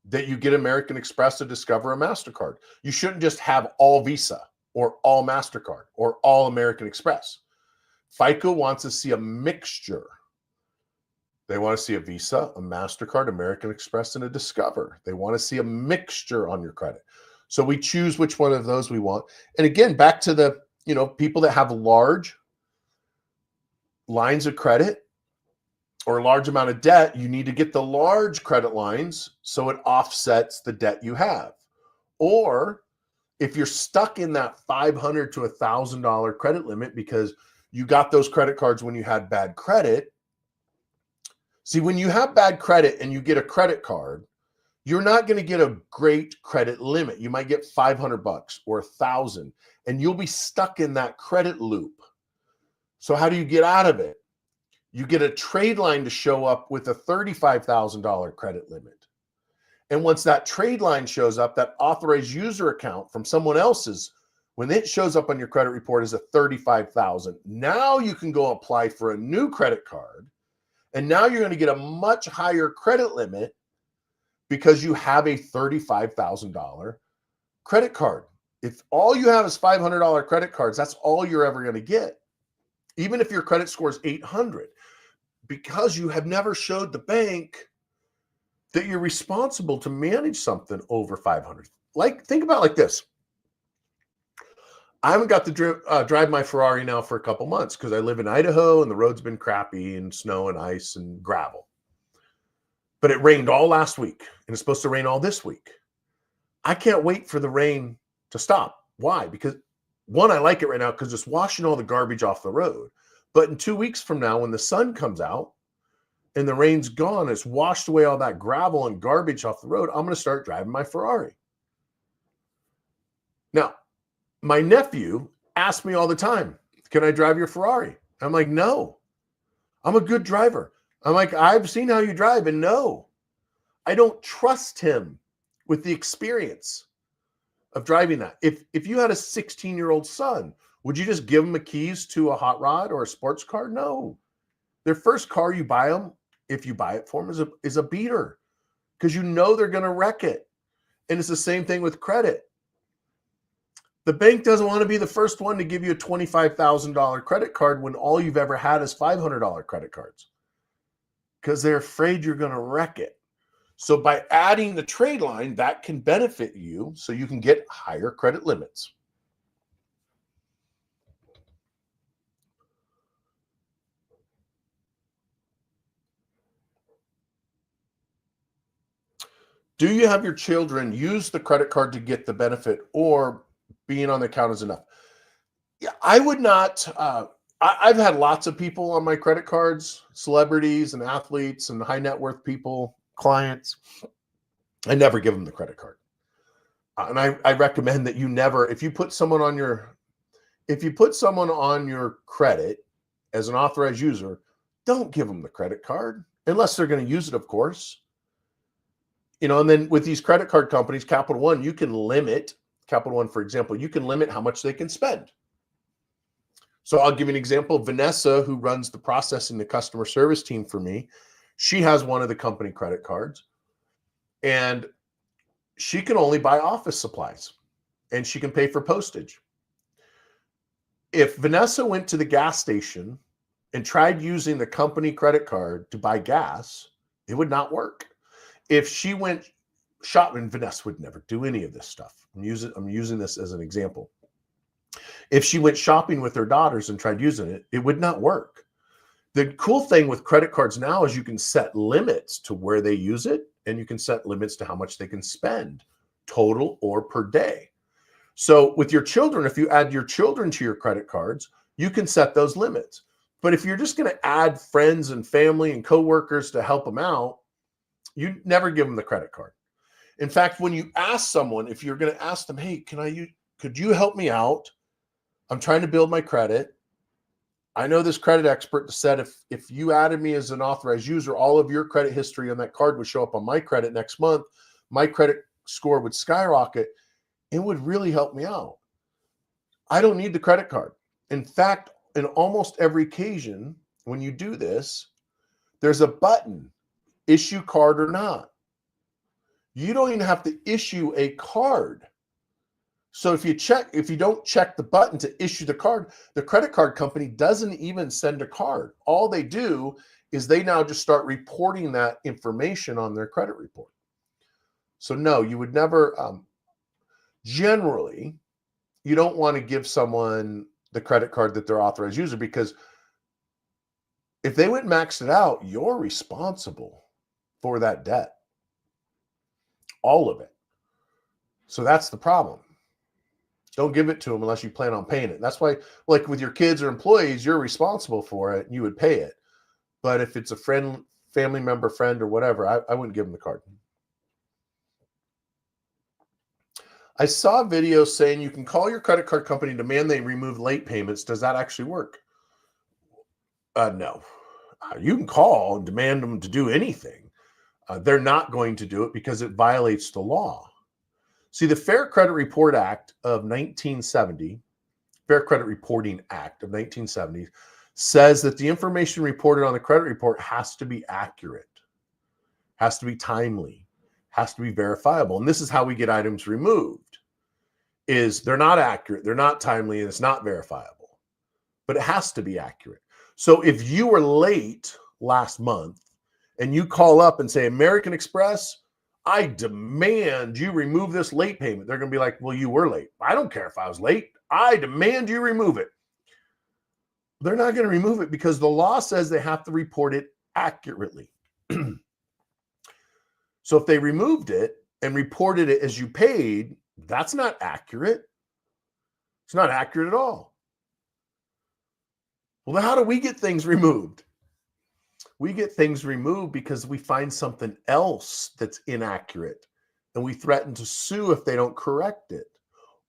Speaker 3: that you get American Express to Discover a MasterCard. You shouldn't just have all Visa or all MasterCard or all American Express. FICO wants to see a mixture. They want to see a Visa, a MasterCard, American Express, and a Discover. They want to see a mixture on your credit. So we choose which one of those we want. And again, back to the, people that have large lines of credit or a large amount of debt, you need to get the large credit lines so it offsets the debt you have. Or if you're stuck in that $500 to $1,000 credit limit because you got those credit cards when you had bad credit. See, when you have bad credit and you get a credit card, you're not going to get a great credit limit. You might get $500 or $1,000, and you'll be stuck in that credit loop. So how do you get out of it? You get a trade line to show up with a $35,000 credit limit. And once that trade line shows up, that authorized user account from someone else's, when it shows up on your credit report is a $35,000. Now you can go apply for a new credit card. And now you're going to get a much higher credit limit because you have a $35,000 credit card. If all you have is $500 credit cards, that's all you're ever going to get. Even if your credit score is 800, because you have never showed the bank that you're responsible to manage something over 500. Think about it like this. I haven't got to drive my Ferrari now for a couple months because I live in Idaho and the road's been crappy and snow and ice and gravel. But it rained all last week and it's supposed to rain all this week. I can't wait for the rain to stop. Why? Because one, I like it right now because it's washing all the garbage off the road. But in 2 weeks from now, when the sun comes out and the rain's gone, it's washed away all that gravel and garbage off the road, I'm going to start driving my Ferrari. Now, my nephew asks me all the time, can I drive your Ferrari? I'm like, no, I'm a good driver. I'm like, I've seen how you drive, and no, I don't trust him with the experience of driving that. If you had a 16-year-old son, would you just give them the keys to a hot rod or a sports car? No. Their first car you buy them, if you buy it for them, is a beater, because you know they're going to wreck it. And it's the same thing with credit. The bank doesn't want to be the first one to give you a $25,000 credit card when all you've ever had is $500 credit cards, because they're afraid you're going to wreck it. So by adding the trade line, that can benefit you so you can get higher credit limits. Do you have your children use the credit card to get the benefit, or being on the account is enough? Yeah, I would not. I've had lots of people on my credit cards, celebrities and athletes and high net worth people, clients. I never give them the credit card. And I recommend that you never, if you put someone on your credit as an authorized user, don't give them the credit card unless they're going to use it, of course. And then with these credit card companies, Capital One, for example, you can limit how much they can spend. So I'll give you an example. Vanessa, who runs the processing, the customer service team for me, she has one of the company credit cards, and she can only buy office supplies, and she can pay for postage. If Vanessa went to the gas station and tried using the company credit card to buy gas, it would not work. If she went shopping, Vanessa would never do any of this stuff. I'm using this as an example. If she went shopping with her daughters and tried using it, it would not work. The cool thing with credit cards now is you can set limits to where they use it, and you can set limits to how much they can spend, total or per day. So with your children, if you add your children to your credit cards, you can set those limits. But if you're just going to add friends and family and coworkers to help them out, you never give them the credit card. In fact, when you ask someone, if you're going to ask them, hey, could you help me out? I'm trying to build my credit. I know this credit expert said if you added me as an authorized user, all of your credit history on that card would show up on my credit next month. My credit score would skyrocket. It would really help me out. I don't need the credit card. In fact, in almost every occasion, when you do this, there's a button, issue card or not. You don't even have to issue a card. So if you don't check the button to issue the card, the credit card company doesn't even send a card. All they do is they now just start reporting that information on their credit report. So no, you would never, generally, you don't want to give someone the credit card that they're authorized user, because if they went and maxed it out, you're responsible for that debt. All of it. So that's the problem. Don't give it to them unless you plan on paying it. That's why, like with your kids or employees, you're responsible for it and you would pay it. But if it's a friend, family member, friend, or whatever, I wouldn't give them the card. I saw a video saying you can call your credit card company, demand they remove late payments. Does that actually work? No. You can call and demand them to do anything. They're not going to do it because it violates the law. See, the Fair Credit Report Act of 1970, Fair Credit Reporting Act of 1970, says that the information reported on the credit report has to be accurate, has to be timely, has to be verifiable. And this is how we get items removed, is they're not accurate, they're not timely, and it's not verifiable. But it has to be accurate. So if you were late last month and you call up and say, American Express, I demand you remove this late payment, they're going to be like, well, you were late. I don't care if I was late. I demand you remove it. They're not going to remove it because the law says they have to report it accurately. So if they removed it and reported it as you paid, that's not accurate. It's not accurate at all. Well, then how do we get things removed? We get things removed because we find something else that's inaccurate and we threaten to sue if they don't correct it.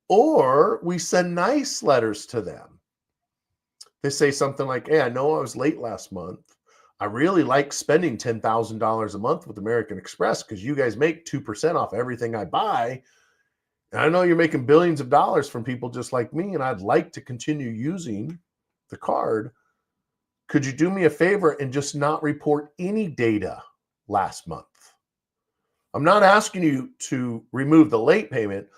Speaker 3: Or we send nice letters to them. They say something like, hey, I know I was late last month. I really like spending $10,000 a month with American Express because you guys make 2% off everything I buy. And I know you're making billions of dollars from people just like me, and I'd like to continue using the card. Could you do me a favor and just not report any data last month? I'm not asking you to remove the late payment.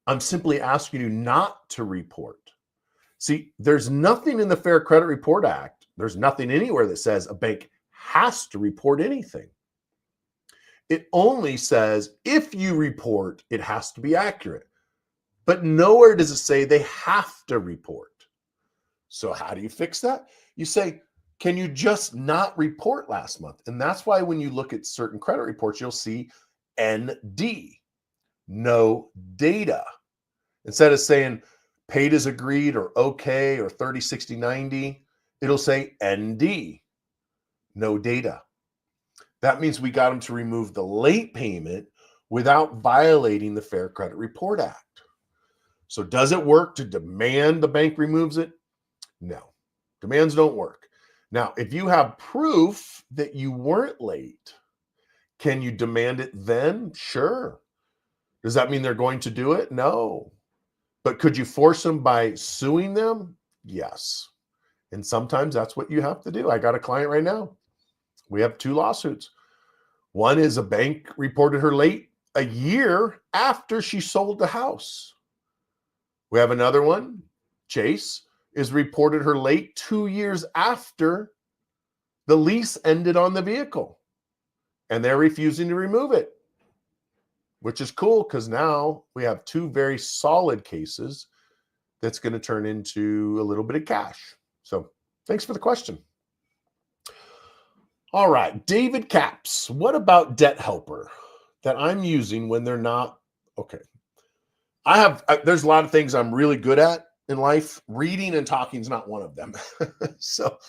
Speaker 3: I'm simply asking you not to report. See, there's nothing in the Fair Credit Report Act. There's nothing anywhere that says a bank has to report anything. It only says if you report, it has to be accurate. But nowhere does it say they have to report. So how do you fix that? You say, can you just not report last month? And that's why when you look at certain credit reports, you'll see ND, no data. Instead of saying paid as agreed or okay or 30, 60, 90, it'll say ND, no data. That means we got them to remove the late payment without violating the Fair Credit Report Act. So does it work to demand the bank removes it? No, demands don't work. Now, if you have proof that you weren't late, can you demand it then? Sure. Does that mean they're going to do it? No. But could you force them by suing them? Yes. And sometimes that's what you have to do. I got a client right now. We have 2 lawsuits. One is a bank reported her late a year after she sold the house. We have another one, Chase, is reported her late 2 years after the lease ended on the vehicle. And they're refusing to remove it, which is cool because now we have 2 very solid cases that's going to turn into a little bit of cash. So thanks for the question. All right, David Caps, what about Debt Helper that I'm using when they're not? Okay. There's a lot of things I'm really good at in life. Reading and talking is not one of them. So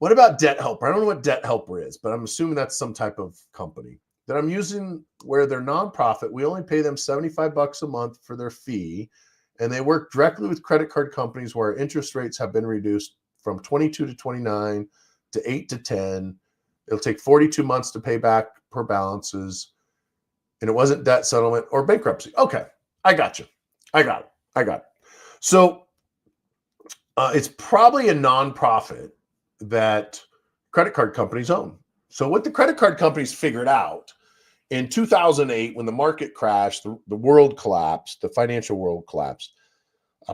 Speaker 3: what about Debt Helper? I don't know what Debt Helper is, but I'm assuming that's some type of company that I'm using where they're nonprofit. We only pay them $75 a month for their fee, and they work directly with credit card companies where interest rates have been reduced from 22 to 29 to 8 to 10. It'll take 42 months to pay back per balances, and it wasn't debt settlement or bankruptcy. Okay, I got you. I got it. So it's probably a nonprofit that credit card companies own. So what the credit card companies figured out in 2008, when the market crashed, the world collapsed, the financial world collapsed,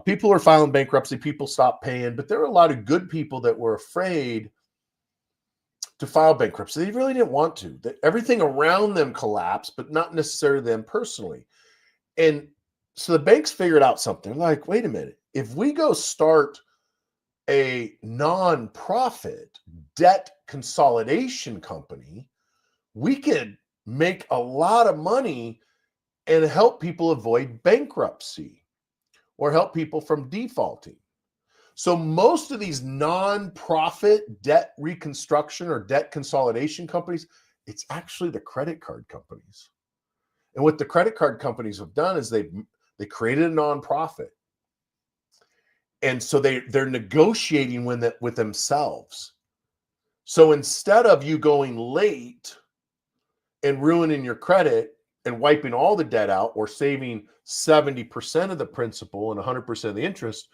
Speaker 3: people were filing bankruptcy, people stopped paying, but there were a lot of good people that were afraid to file bankruptcy. They really didn't want to. Everything around them collapsed, but not necessarily them personally. And so the banks figured out something like, wait a minute, if we go start a nonprofit debt consolidation company, we could make a lot of money and help people avoid bankruptcy or help people from defaulting. So most of these nonprofit debt reconstruction or debt consolidation companies, it's actually the credit card companies. And what the credit card companies have done is they created a nonprofit. And so they're negotiating with themselves. So instead of you going late and ruining your credit and wiping all the debt out or saving 70% of the principal and 100% of the interest,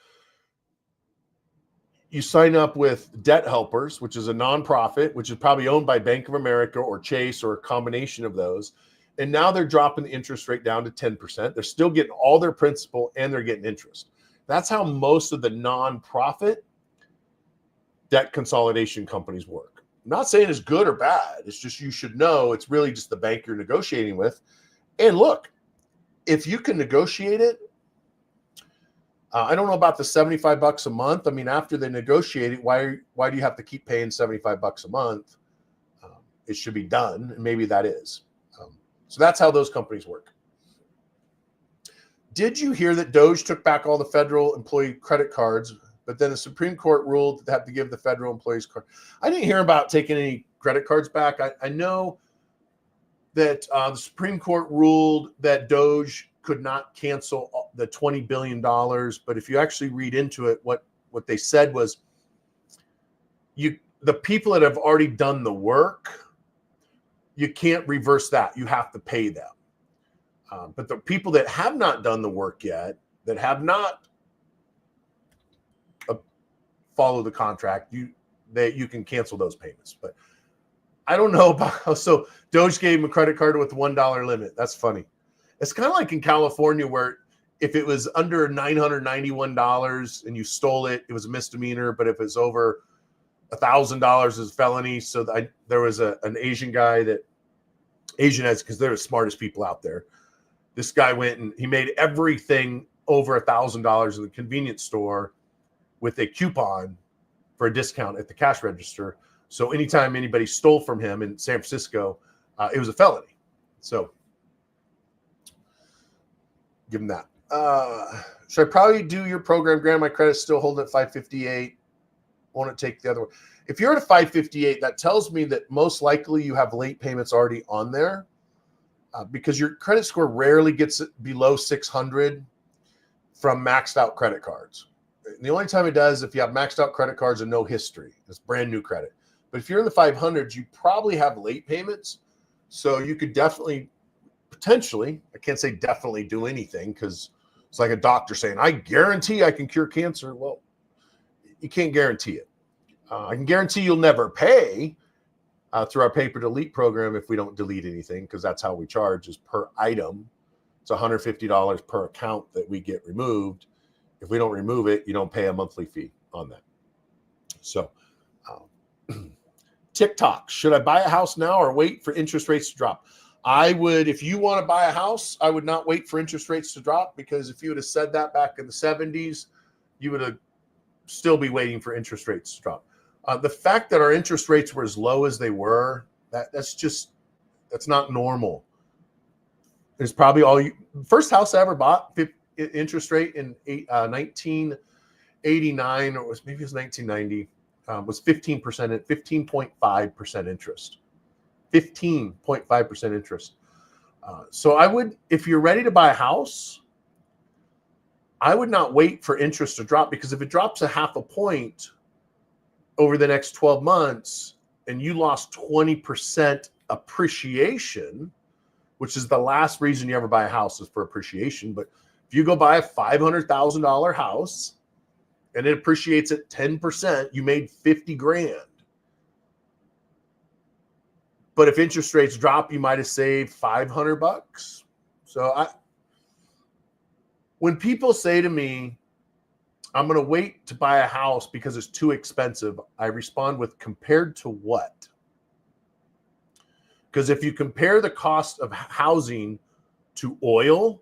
Speaker 3: you sign up with Debt Helpers, which is a nonprofit, which is probably owned by Bank of America or Chase or a combination of those. And now they're dropping the interest rate down to 10%. They're still getting all their principal and they're getting interest. That's how most of the nonprofit debt consolidation companies work. I'm not saying it's good or bad. It's just you should know it's really just the bank you're negotiating with. And look, if you can negotiate it, I don't know about the $75 a month. I mean, after they negotiate it, why do you have to keep paying $75 a month? It should be done, and maybe that is. So that's how those companies work. Did you hear that DOJ took back all the federal employee credit cards, but then the Supreme Court ruled that they have to give the federal employees card? I didn't hear about taking any credit cards back. I know that the Supreme Court ruled that DOJ could not cancel the $20 billion. But if you actually read into it, what they said was the people that have already done the work, you can't reverse that. You have to pay them. But the people that have not done the work yet, that have not followed the contract, you can cancel those payments. But I don't know about so Doge gave him a credit card with $1 limit. That's funny. It's kind of like in California where if it was under $991 and you stole it, it was a misdemeanor. But if it's over $1,000 is a felony. So there was an Asian guy because they're the smartest people out there. This guy went and he made everything over $1,000 in the convenience store with a coupon for a discount at the cash register. So anytime anybody stole from him in San Francisco, it was a felony. So give him that. Should I probably do your program, Graham? My credit's still holding at 558. Want to take the other one? If you're at a 558, that tells me that most likely you have late payments already on there because your credit score rarely gets below 600 from maxed out credit cards. The only time it does if you have maxed out credit cards and no history. It's brand new credit. But if you're in the 500s, you probably have late payments. So you could definitely, potentially, I can't say definitely do anything because it's like a doctor saying, I guarantee I can cure cancer. Well, you can't guarantee it. I can guarantee you'll never pay through our pay per delete program if we don't delete anything, because that's how we charge is per item. It's $150 per account that we get removed. If we don't remove it, you don't pay a monthly fee on that. So TikTok, should I buy a house now or wait for interest rates to drop? I would, if you want to buy a house, I would not wait for interest rates to drop, because if you would have said that back in the 70s, you would have still be waiting for interest rates to drop. The fact that our interest rates were as low as they were, that's not normal. It's probably first house I ever bought, interest rate in 1989, or maybe it was 1990, was 15%, 15.5% interest. 15.5% interest. So I would, if you're ready to buy a house, I would not wait for interest to drop, because if it drops a half a point over the next 12 months and you lost 20% appreciation, which is the last reason you ever buy a house is for appreciation. But if you go buy a $500,000 house and it appreciates at 10%, you made 50 grand. But if interest rates drop, you might have saved $500. So when people say to me, I'm going to wait to buy a house because it's too expensive, I respond with, compared to what? Because if you compare the cost of housing to oil,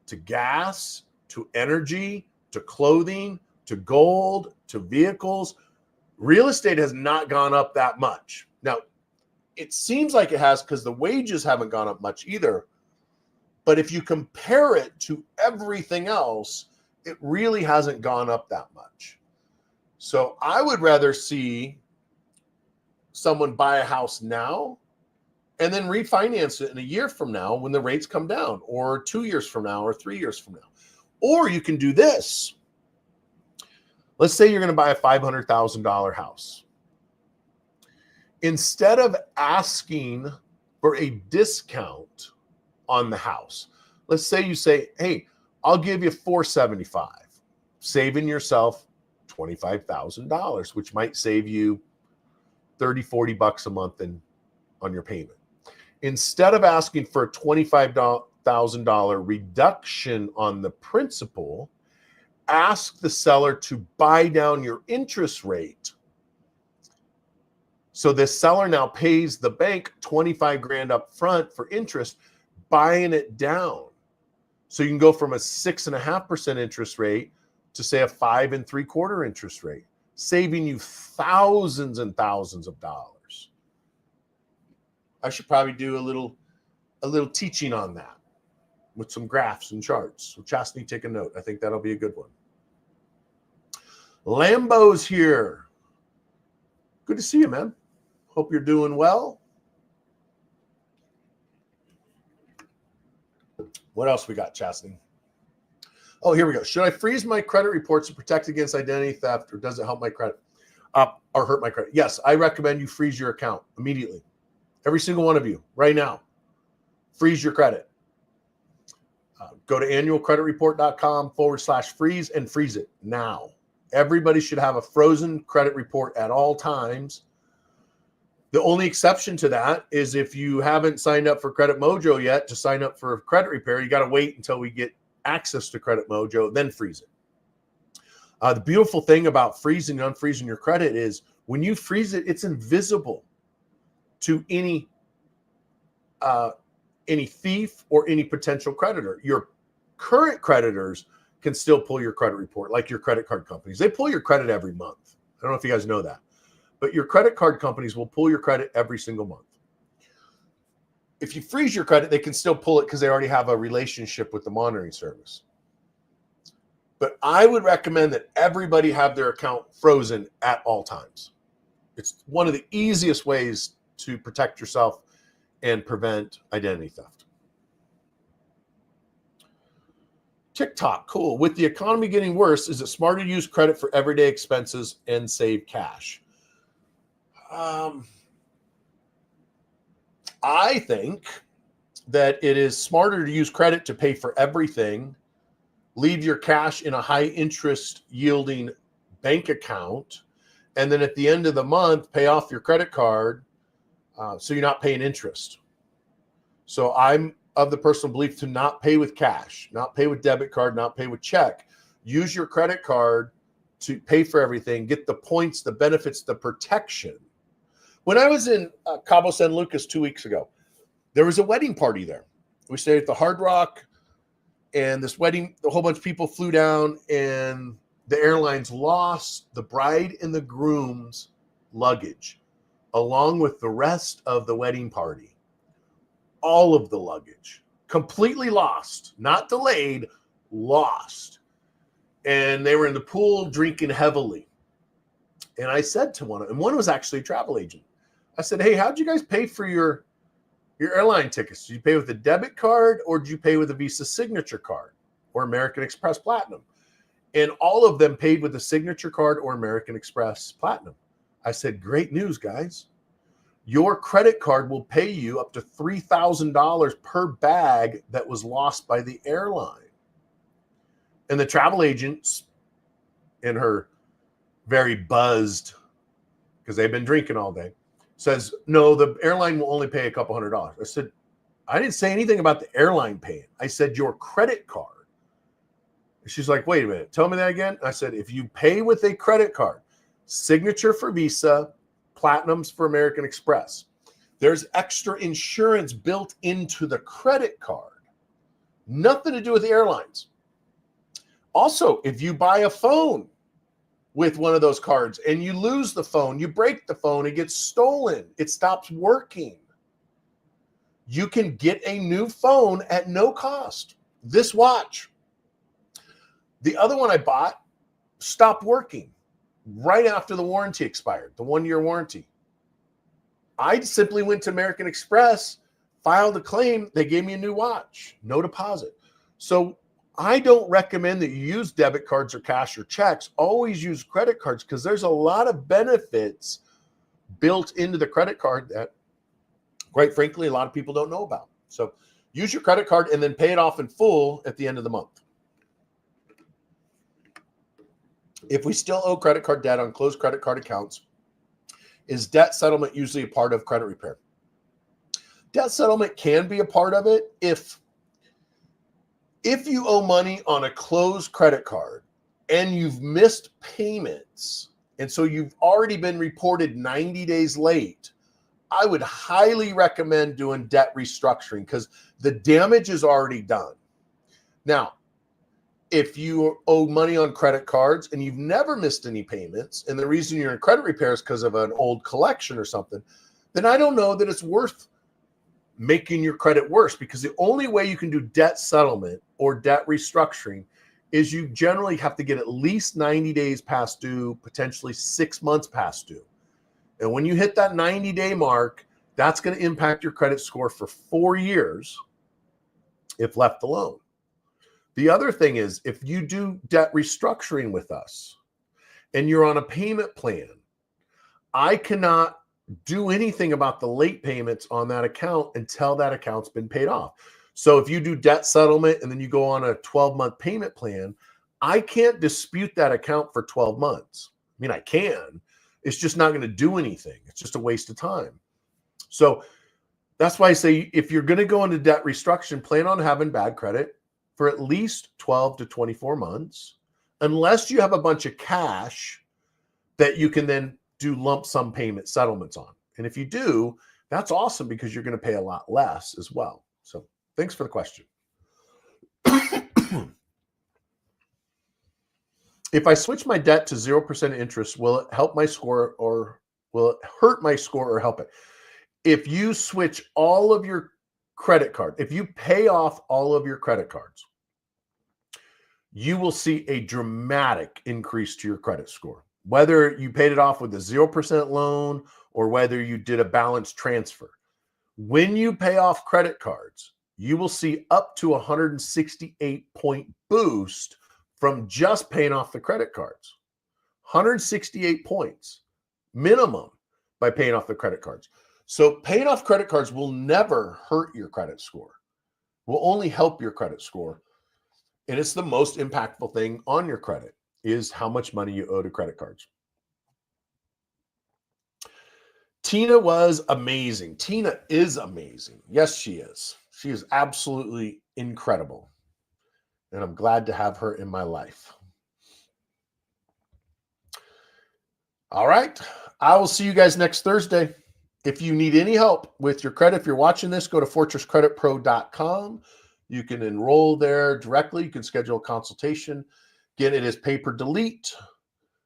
Speaker 3: to gas, to energy, to clothing, to gold, to vehicles, real estate has not gone up that much. Now, it seems like it has because the wages haven't gone up much either. But if you compare it to everything else, it really hasn't gone up that much. So I would rather see someone buy a house now and then refinance it in a year from now when the rates come down, or 2 years from now, or 3 years from now. Or you can do this. Let's say you're going to buy a $500,000 house. Instead of asking for a discount on the house, let's say you say, hey, I'll give you $475, saving yourself $25,000, which might save you $30, $40 a month on your payment. Instead of asking for a $25,000 reduction on the principal, ask the seller to buy down your interest rate. So the seller now pays the bank 25 grand up front for interest, buying it down. So you can go from a 6.5% interest rate to, say, a 5 3/4 interest rate, saving you thousands and thousands of dollars. I should probably do a little teaching on that with some graphs and charts. So Chastity, take a note. I think that'll be a good one. Lambo's here. Good to see you, man. Hope you're doing well. What else we got, Chastity? Oh, here we go. Should I freeze my credit reports to protect against identity theft, or does it help my credit? up or hurt my credit. Yes, I recommend you freeze your account immediately. Every single one of you right now, freeze your credit. Go to annualcreditreport.com/freeze and freeze it now. Everybody should have a frozen credit report at all times. The only exception to that is if you haven't signed up for Credit Mojo yet to sign up for credit repair, you got to wait until we get access to Credit Mojo, then freeze it. The beautiful thing about freezing and unfreezing your credit is when you freeze it, it's invisible to any thief or any potential creditor. Your current creditors can still pull your credit report, like your credit card companies. They pull your credit every month. I don't know if you guys know that, but your credit card companies will pull your credit every single month. If you freeze your credit, they can still pull it because they already have a relationship with the monitoring service. But I would recommend that everybody have their account frozen at all times. It's one of the easiest ways to protect yourself and prevent identity theft. TikTok, cool. With the economy getting worse, is it smarter to use credit for everyday expenses and save cash? I think that it is smarter to use credit to pay for everything, leave your cash in a high interest yielding bank account, and then at the end of the month, pay off your credit card so you're not paying interest. So I'm of the personal belief to not pay with cash, not pay with debit card, not pay with check. Use your credit card to pay for everything, get the points, the benefits, the protection. When I was in Cabo San Lucas 2 weeks ago, there was a wedding party there. We stayed at the Hard Rock, and this wedding, a whole bunch of people flew down, and the airlines lost the bride and the groom's luggage, along with the rest of the wedding party. All of the luggage, completely lost, not delayed, lost. And they were in the pool drinking heavily. And I said to one, and one was actually a travel agent. I said, hey, how'd you guys pay for your airline tickets? Did you pay with a debit card, or did you pay with a Visa Signature card or American Express Platinum? And all of them paid with a Signature card or American Express Platinum. I said, great news, guys. Your credit card will pay you up to $3,000 per bag that was lost by the airline. And the travel agent, in her very buzzed, because they've been drinking all day, says, no, the airline will only pay a couple $100. I said, I didn't say anything about the airline paying. I said your credit card. She's like, wait a minute, tell me that again. I said, if you pay with a credit card, Signature for Visa, Platinums for American Express, there's extra insurance built into the credit card. Nothing to do with the airlines. Also, if you buy a phone with one of those cards and you lose the phone, you break the phone, it gets stolen, it stops working, you can get a new phone at no cost. This watch. The other one I bought stopped working right after the warranty expired, the 1-year warranty. I simply went to American Express, filed a claim. They gave me a new watch, no deposit. So I don't recommend that you use debit cards or cash or checks. Always use credit cards because there's a lot of benefits built into the credit card that, quite frankly, a lot of people don't know about. So use your credit card and then pay it off in full at the end of the month. If we still owe credit card debt on closed credit card accounts, is debt settlement usually a part of credit repair? Debt settlement can be a part of it if you owe money on a closed credit card and you've missed payments, and so you've already been reported 90 days late, I would highly recommend doing debt restructuring because the damage is already done. Now, if you owe money on credit cards and you've never missed any payments, and the reason you're in credit repair is because of an old collection or something, then I don't know that it's worth making your credit worse, because the only way you can do debt settlement or debt restructuring is you generally have to get at least 90 days past due, potentially 6 months past due. And when you hit that 90-day mark, that's going to impact your credit score for 4 years if left alone. The other thing is, if you do debt restructuring with us and you're on a payment plan I cannot do anything about the late payments on that account until that account's been paid off. So if you do debt settlement and then you go on a 12-month payment plan, I can't dispute that account for 12 months. I mean, I can. It's just not going to do anything. It's just a waste of time. So that's why I say if you're going to go into debt restructuring, plan on having bad credit for at least 12 to 24 months, unless you have a bunch of cash that you can then do lump sum payment settlements on. And if you do, that's awesome because you're going to pay a lot less as well. So thanks for the question. If I switch my debt to 0% interest, will it help my score or will it hurt my score or help it? If you switch all of your credit card, if you pay off all of your credit cards, you will see a dramatic increase to your credit score. Whether you paid it off with a 0% loan or whether you did a balance transfer. When you pay off credit cards, you will see up to 168-point boost from just paying off the credit cards. 168 points minimum by paying off the credit cards. So paying off credit cards will never hurt your credit score. Will only help your credit score. And it's the most impactful thing on your credit is how much money you owe to credit cards. Tina was amazing. Tina is amazing. Yes, she is. She is absolutely incredible. And I'm glad to have her in my life. All right. I will see you guys next Thursday. If you need any help with your credit, if you're watching this, go to fortresscreditpro.com. You can enroll there directly. You can schedule a consultation. Again, it is pay per delete.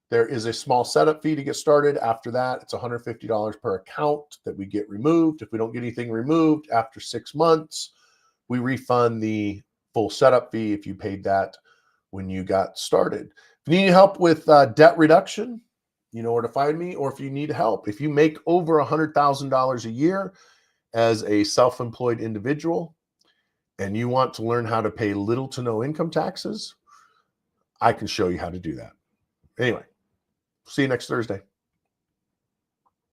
Speaker 3: There is a small setup fee to get started. After that, it's $150 per account that we get removed. If we don't get anything removed after 6 months, we refund the full setup fee if you paid that when you got started. If you need help with debt reduction, you know where to find me. Or if you need help, if you make over $100,000 a year as a self-employed individual and you want to learn how to pay little to no income taxes, I can show you how to do that. Anyway, see you next Thursday.